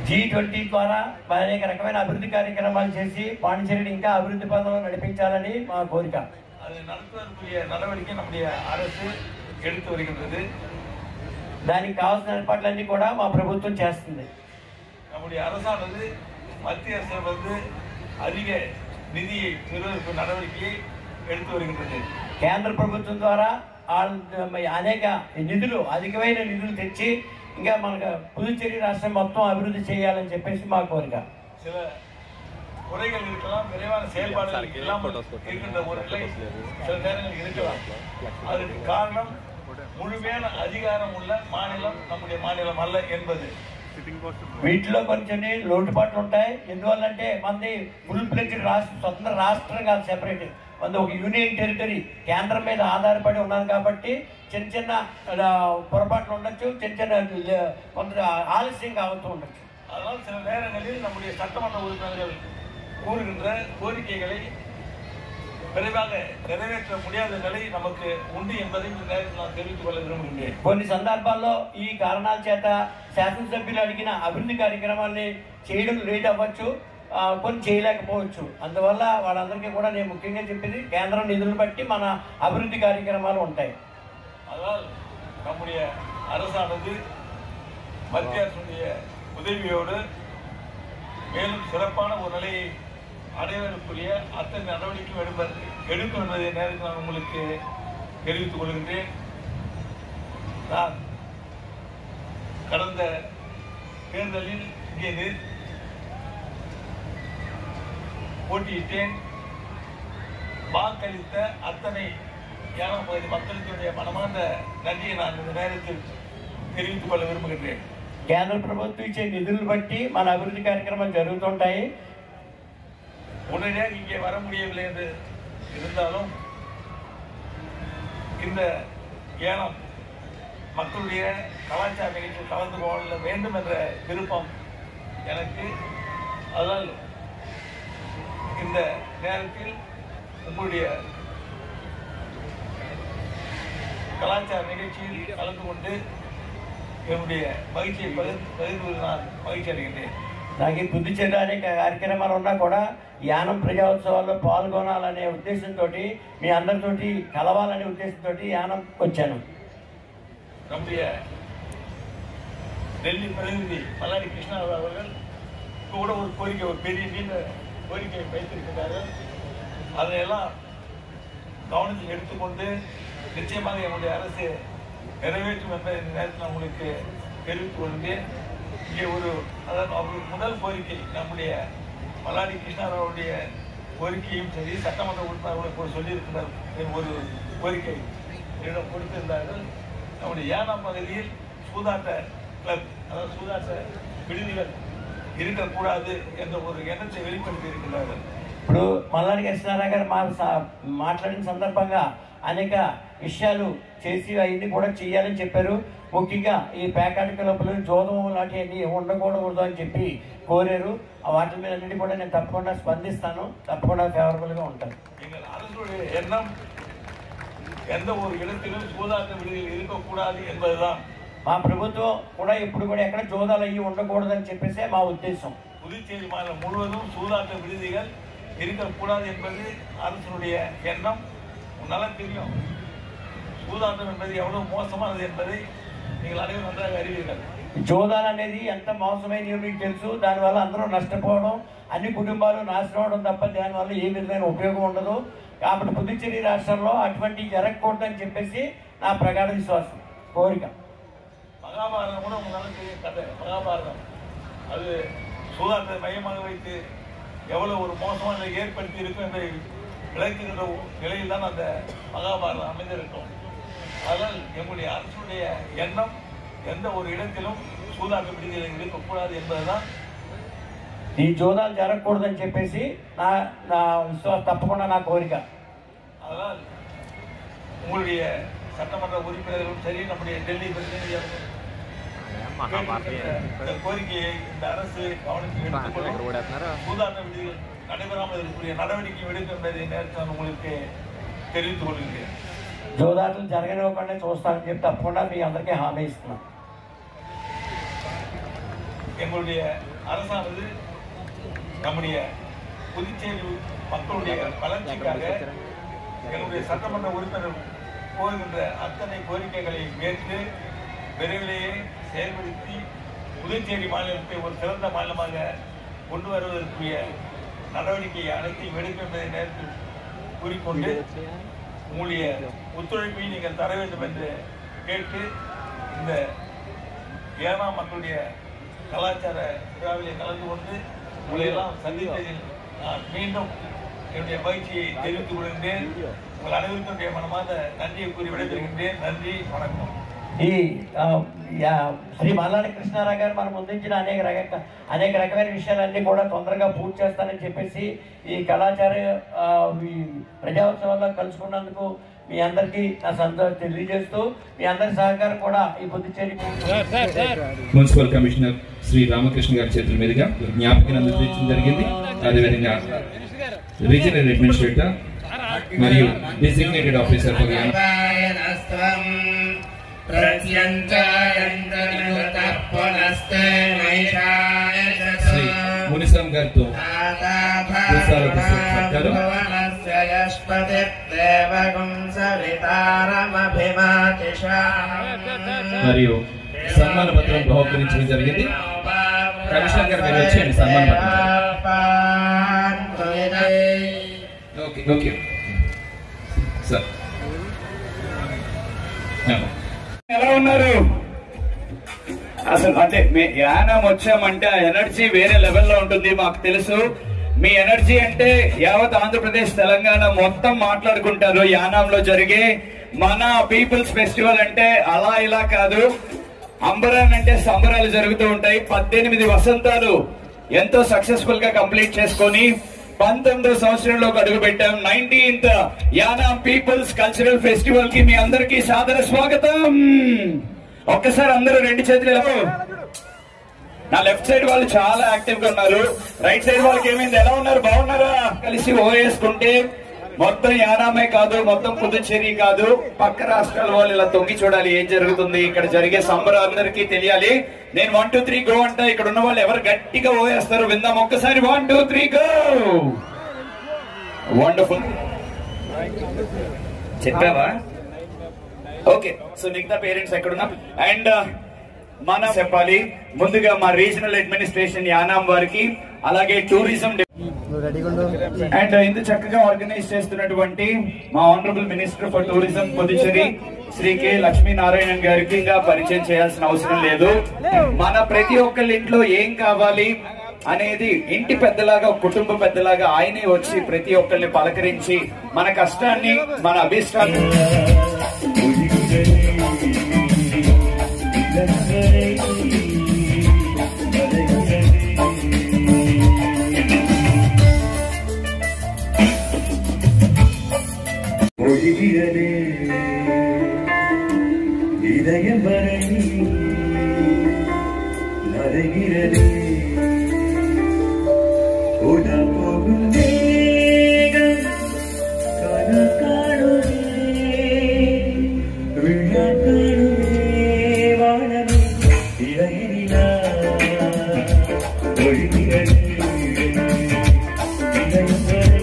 G20 ద్వారా అనేక రకమైన అభివృద్ధి కార్యక్రమాలు చేసి పాండిచేరిని ఇంకా అభివృద్ధి పదంలో నడిపించాలని మా కోరిక. அதை நடத்துவதற்குரிய நடவடிக்கை நம்முடைய அரசு எடுத்து வருகின்றது. దానికి కావాల్సిన ఏర్పాట్లన్నీ కూడా మా ప్రభుత్వం చేస్తుంది. நம்முடைய அரசானது மத்திய அரசு அதிக நிதியை பெறுவதற்கு நடவடிக்கையை எடுத்து வருகின்றது. కేంద్ర ప్రభుత్వం ద్వారా అనేక నిధులు అధికమైన నిధులు తెచ్చి ఇంకా మనకు పుదుచ్చేరి రాష్ట్రం మొత్తం అభివృద్ధి చేయాలని చెప్పేసి మా కోరిక. சில குறைகள் இருக்கலாம், விரைவான செயல்பாடுகள் இல்லாமல் இருக்கின்ற ஒரு நிலை சில நேரங்களில் இருக்கலாம். அதற்கு காரணம் முழுமையான அதிகாரம் உள்ள மாநிலம் நம்முடைய மாநிலம் அல்ல என்பது. వీటిలో కొంచెం లోటుపాట్లు ఉంటాయి. ఎందువల్లంటే మనది ఫుల్ ఫ్లెడ్జ్డ్ రాష్ట్రం, స్వతంత్ర రాష్ట్రం కాదు, సెపరేట్. మనది ఒక యూనియన్ టెరిటరీ, కేంద్రం మీద ఆధారపడి ఉన్నది కాబట్టి చిన్న చిన్న పొరపాట్లు ఉండొచ్చు, చిన్న చిన్న కొంత ఆలస్యం కావచ్చు ఉండొచ్చు. அதனால் சில நேரங்களில் நம்முடைய சட்டமன்ற உறுப்பினர்கள் கூறுகின்ற கோரிக்கைகளை விரைவாக நிறைவேற்ற முடியாத நிலை நமக்கு உண்டு என்பதை இந்த நேரத்தில் நான் தெரிவித்துக் கொள்ள விரும்புகின்றேன். కొన్ని సందర్భాల్లో ఈ కారణాల చేత శాసనసభ్యులు అడిగిన అభివృద్ధి కార్యక్రమాన్ని చేయడం లేట్ అవ్వచ్చు, కొన్ని చేయలేకపోవచ్చు. అందువల్ల వాళ్ళందరికీ కూడా నేను ముఖ్యంగా చెప్పింది కేంద్రం నిధులను బట్టి మన అభివృద్ధి కార్యక్రమాలు ఉంటాయి. அதனால் நம்முடைய அரசானது மத்திய அரசுடைய உதவியோடு மேலும் சிறப்பான ஒரு நிலையை அடைவதற்குரிய அத்தனை நடவடிக்கையும் எடுக்கும் என்பதை நேரத்தில் நான் உங்களுக்கு தெரிவித்துக் கொள்கின்றேன். நான் கடந்த தேர்தலில் இங்கே போட்டியிட்டேன். வாக்களித்த அத்தனை யானம் பகுதி மக்களுடைய மனமார்ந்த நன்றியை நான் இந்த நேரத்தில் தெரிவித்துக் கொள்ள விரும்புகின்றேன். కేంద్ర ప్రభుత్వం ఇచ్చే నిధులను బట్టి మన అభివృద్ధి కార్యక్రమాలు జరుగుతుంటాయి. உடனடியாக இங்கே வர முடியவில்லை என்று இருந்தாலும் இந்த ஏனம் மக்களுடைய கலாச்சார நிகழ்ச்சியில் கலந்து கொள்ள வேண்டும் என்ற விருப்பம் எனக்கு. அதனால் இந்த நேரத்தில் உங்களுடைய கலாச்சார நிகழ்ச்சியில் கலந்து கொண்டு என்னுடைய மகிழ்ச்சியை பகிர்ந்து நான் மகிழ்ச்சி அடைகின்றேன். నాకు పుదుచ్చేరి అనేక కార్యక్రమాలు ఉన్నా కూడా యానం ప్రజాోత్సవాల్లో పాల్గొనాలనే ఉద్దేశంతో మీ అందరితోటి కలవాలనే ఉద్దేశంతో యానం వచ్చాను. நம்முடைய டெல்லி பிரதிநிதி மல்லாடி கிருஷ்ணராவ் அவர்கள் கூட ஒரு கோரிக்கை, ஒரு பெரிய நீண்ட கோரிக்கையை வைத்திருக்கிறார்கள். அதையெல்லாம் கவனத்தில் எடுத்துக்கொண்டு நிச்சயமாக என்னுடைய அரசு நிறைவேற்றும் என்ற இந்த நேரத்தில் நான் உங்களுக்கு தெரிவித்துக் கொள்கிறேன். இங்கே அதாவது அவருக்கு முதல் கோரிக்கை நம்முடைய மல்லாடி கிருஷ்ணராவுடைய கோரிக்கையும் சரி, சட்டமன்ற உறுப்பினர்களுக்கு சொல்லியிருக்கிற ஒரு கோரிக்கை என்னிடம் கொடுத்திருந்தார்கள். நம்முடைய ஏனாம் பகுதியில் சூதாட்ட கிளப், அதாவது சூதாட்ட விடுதிகள் இருக்கக்கூடாது என்ற ஒரு எண்ணத்தை வெளிப்படுத்தி இருக்கிறார்கள். ఇప్పుడు మల్లాడి కృష్ణారావు గారు మాట్లాడిన సందర్భంగా అనేక విషయాలు చేసి అవన్నీ కూడా చేయాలని చెప్పారు. ముఖ్యంగా ఈ పేకాట క్లబ్లు, జోదం లాంటివన్నీ ఉండకూడదు అని చెప్పి కోరారు. వాటి మీద అన్నిటి కూడా నేను తప్పకుండా స్పందిస్తాను, తప్పకుండా ఫేవరబుల్గా ఉంటాను. எங்கள் அரசுடைய எண்ணம் எந்த ஒரு இடத்திலும் சூதாட்ட விடுதிகள் இருக்கக்கூடாது என்பதுதான். మా ప్రభుత్వం కూడా ఇప్పుడు కూడా ఎక్కడ జోదాలు అయ్యి ఉండకూడదని చెప్పేసే మా ఉద్దేశం. புதுச்சேரி மாநிலம் முழுவதும் சூதாட்ட விடுதிகள் இருக்கக்கூடாது என்பது அரசுடைய எண்ணம். நல்லா தெரியும் சூதாட்டம் என்பது எவ்வளவு மோசமானது என்பதை நீங்கள் அனைவரும் நன்றாக அறிவீர்கள். జోదాలు అనేది ఎంత మోసమైనదో మీకు తెలుసు. దానివల్ల అందరూ నష్టపోవడం, అన్ని కుటుంబాలు నాశనం అవడం తప్ప దానివల్ల ఏ విధమైన ఉపయోగం ఉండదు. కాబట్టి పుదుచ్చేరి రాష్ట్రంలో అటువంటి జరగకూడదని చెప్పేసి నా ప్రగాఢ విశ్వాసం, కోరిక. மகாபாரதம் கூட உங்களுக்கு தெரிய கதை. மகாபாரதம் அது சூதாட்டத்தை மையமாக வைத்து எவ்வளவு ஒரு மோசமான நிலை ஏற்படுத்தி இருக்கும் என்பதை விளக்குகின்ற நிலையில் தான் அந்த மகாபாரதம் அமைந்திருக்கும். அதனால் எங்களுடைய அரசுடைய எண்ணம் எந்த ஒரு இடத்திலும் சூதாட்ட விடுதிகள் இருக்கக்கூடாது என்பதுதான். ఈ జోదాలు జరగకూడదని చెప్పేసి నా విశ్వాసం, తప్పకుండా నా కోరిక. அதனால் உங்களுடைய சட்டமன்ற உறுப்பினர்களும் சரி, நம்முடைய டெல்லி பிரதிநிதிகளும் கோரிக்கையை இந்த அரசு கவனத்தில் எடுத்துக்கொள்ளும் சூதாட்டம் நடைபெறாமல் இருக்கக்கூடிய நடவடிக்கை எடுக்கும் என்பதை நேரத்தில் உங்களுக்கு தெரிவித்துக் கொள்கிறேன். జోదాటలు జరగనివ్వకుండా చూస్తానని చెప్పి తప్పకుండా మీ అందరికీ హామీ ఇస్తున్నాం. எங்களுடைய அரசானது நம்முடைய புதுச்சேரி மக்களுடைய வளர்ச்சிக்காக எங்களுடைய சட்டமன்ற உறுப்பினர் கோருகின்ற அத்தனை கோரிக்கைகளை ஏற்று விரைவிலேயே செயல்படுத்தி புதுச்சேரி மாநிலத்தை ஒரு சிறந்த மாநிலமாக கொண்டு வருவதற்குரிய நடவடிக்கை அனைத்தையும் எடுக்கும் என்பதை நேரத்தில் கூறிக்கொண்டு உங்களுடைய ஒத்துழைப்பை நீங்கள் தர வேண்டும் என்று கேட்டு இந்த ஏனாம் மக்களுடைய கலாச்சார விழாவிலே கலந்து கொண்டு உங்களை எல்லாம் சந்தித்ததில் நான் மீண்டும் என்னுடைய மகிழ்ச்சியை தெரிவித்துக் கொள்கின்றேன். உங்கள் அனைவருக்கும் மனமார்ந்த நன்றியை கூறி விடைபெறுகின்றேன். நன்றி, வணக்கம். ఈ శ్రీ మల్లాడి కృష్ణారావు గారు మనం ముందుంచిన అనేక రకమైన విషయాలన్నీ కూడా తొందరగా పూర్తి చేస్తానని చెప్పేసి ఈ కళాచార ప్రజాోత్సవాల్లో కలుసుకున్నందుకు మీ అందరికీ నా సంతోషం తెలియజేస్తూ మీ అందరి సహకారం కూడా ఈ పుదుచ్చేరి మున్సిపల్ కమిషనర్ శ్రీ రామకృష్ణ గారి చేతుల మీదుగా జ్ఞాపకం అందించడం జరిగింది. అదేవిధంగా రీజనల్ అడ్మినిస్ట్రేటర్ మరియు డిజిగ్నేటెడ్ ఆఫీసర్ శ్రీ మునిసం గారితో మరియు సన్మాన పత్రం బహుకరించడం జరిగింది. కమిషనర్ గారు మీరు వచ్చేయండి సన్మాన పత్రం. Okay sir. ఎలా ఉన్నారు? అసలు అంటే యానం వచ్చామంటే ఆ ఎనర్జీ వేరే లెవెల్లో ఉంటుంది. మాకు తెలుసు మీ ఎనర్జీ అంటే యావత్ ఆంధ్రప్రదేశ్ తెలంగాణ మొత్తం మాట్లాడుకుంటారు. యానాంలో జరిగే మన పీపుల్స్ ఫెస్టివల్ అంటే అలా ఇలా కాదు. అంబరాన్ అంటే సంబరాలు జరుగుతూ ఉంటాయి. 18 వసంతాలు ఎంతో సక్సెస్ఫుల్ గా కంప్లీట్ చేసుకొని 19వ సంవత్సరంలోకి అడుగు పెట్టాం. 19th Yanam peoples cultural festival కి మీ అందరికీ సాదర స్వాగతం. ఒక్కసారి అందరూ రెండు చేతులు. నా లెఫ్ట్ సైడ్ వాళ్ళు చాలా యాక్టివ్ గా ఉన్నారు. రైట్ సైడ్ వాళ్ళకి ఏమైంది? ఎలా ఉన్నారు? బాగున్నారా? కలిసి ఓవేసుకుంటే మొత్తం యానామే కాదు, మొత్తం పుదుచ్చేరి కాదు, పక్క రాష్ట్రాల వాళ్ళు ఇలా తొంగి చూడాలి ఏం జరుగుతుంది, ఇక్కడ జరిగే సంబరం అందరికీ తెలియాలి. నేను 1 2 3 గో అంటా. ఇక్కడ ఉన్న వాళ్ళు ఎవరు గట్టిగా ఓవేస్తారు విందాం ఒక్కసారి. 1 2 3 గో. వండర్ఫుల్. చెప్పావా? ఓకే. సో మిగతా పేరెంట్స్ ఎక్కడున్నా అండ్ మన చెప్పాలి. ముందుగా మా రీజనల్ అడ్మినిస్ట్రేషన్ యానాం వారికి, అలాగే టూరిజం అండ్ ఇంత చక్కగా ఆర్గనైజ్ చేస్తున్నటువంటి మా honourable minister for tourism Puducherry Shri K Lakshminarayanan గారికి ఇంకా పరిచయం చేయాల్సిన అవసరం లేదు. మన ప్రతి ఒక్కళ్ళ ఇంట్లో ఏం కావాలి అనేది ఇంటి పెద్దలాగా, కుటుంబ పెద్దలాగా ఆయనే వచ్చి ప్రతి ఒక్కరిని పలకరించి మన కష్టాన్ని, మన అభిష్టాన్ని இதயம் வரை நரைகிறது ஓட போகும் வேகம் கணக்காடுவே விழாக்காடுவே வாழவே இளையினா ஒழுகிறது இதயம் வரை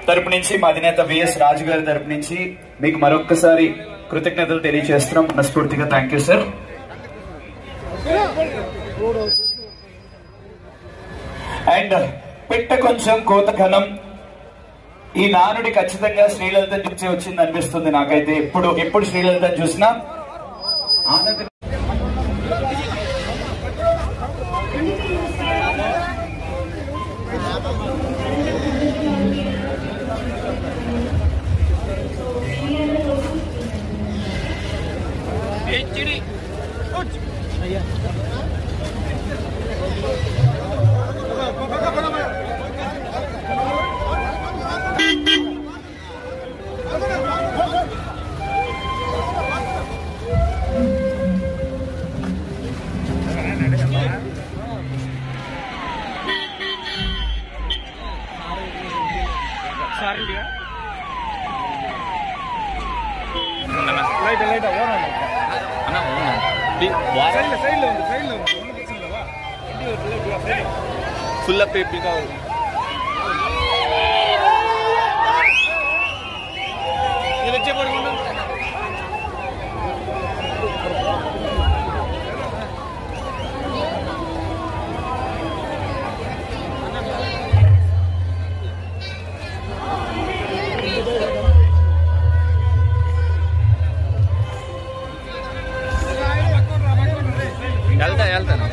తరపు నుంచి మా అధినేత విఎస్ రాజు గారి తరపు నుంచి మీకు మరొక్కసారి కృతజ్ఞతలు తెలియజేస్తున్నాం. మనస్ఫూర్తిగా థ్యాంక్ యూ సార్. అండ్ పెట్ట కొంచెం కోత ఘనం ఈ నానుడి ఖచ్చితంగా శ్రీలలిత చూసి వచ్చింది అనిపిస్తుంది నాకైతే. ఎప్పుడు శ్రీలలిత చూసినా ఆనంద ఫుల్ పేపీ కావాలి. ఇది వచ్చే పడుకుంటా వెళ్తాను.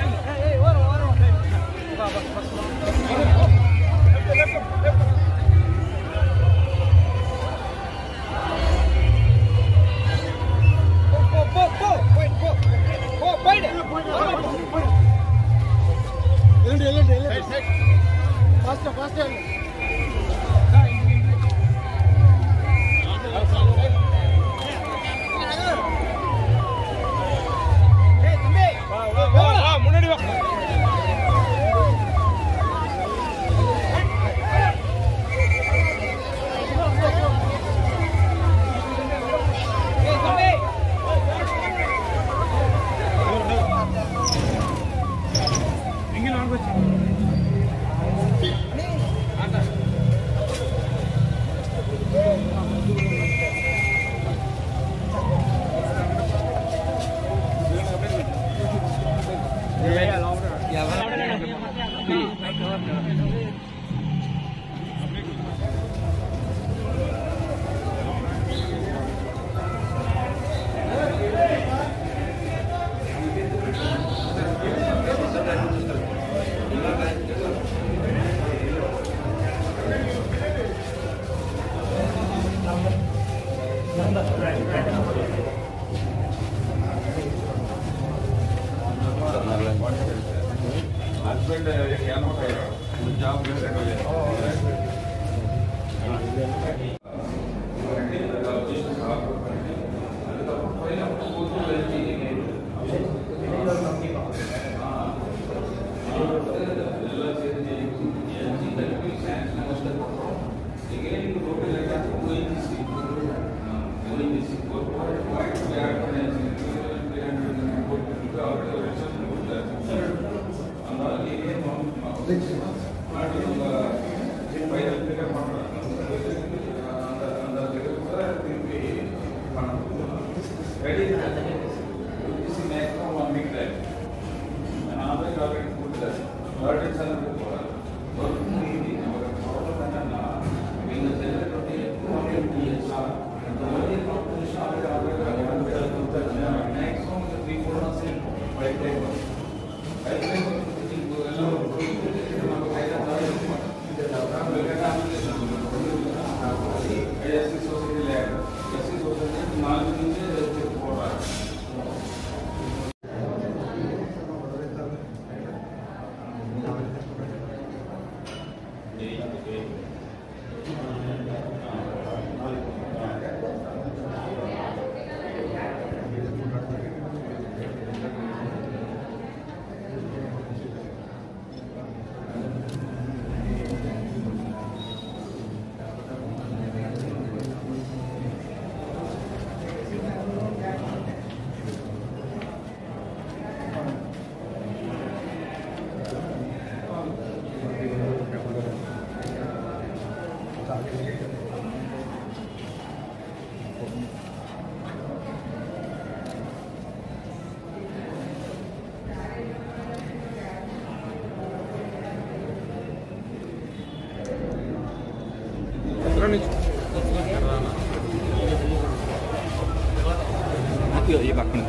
ఈ పక్కన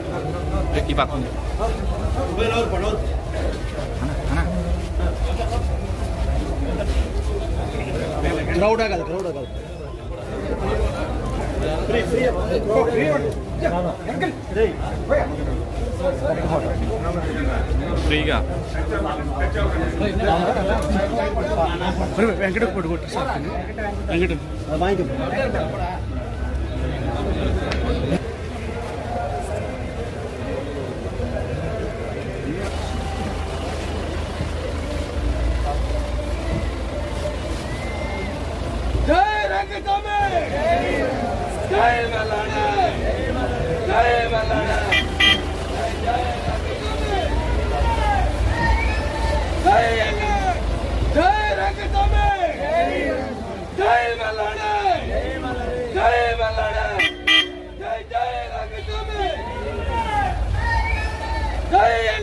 క్రౌడా కాదు ఫ్రీగా వెంకట కొట్టు సార్ వెంకట జై రంగస్వామి జై మల్లన్న జై మల్లన్న జై రంగస్వామి జై మల్లన్న జై మల్లన్న జై రంగస్వామి జై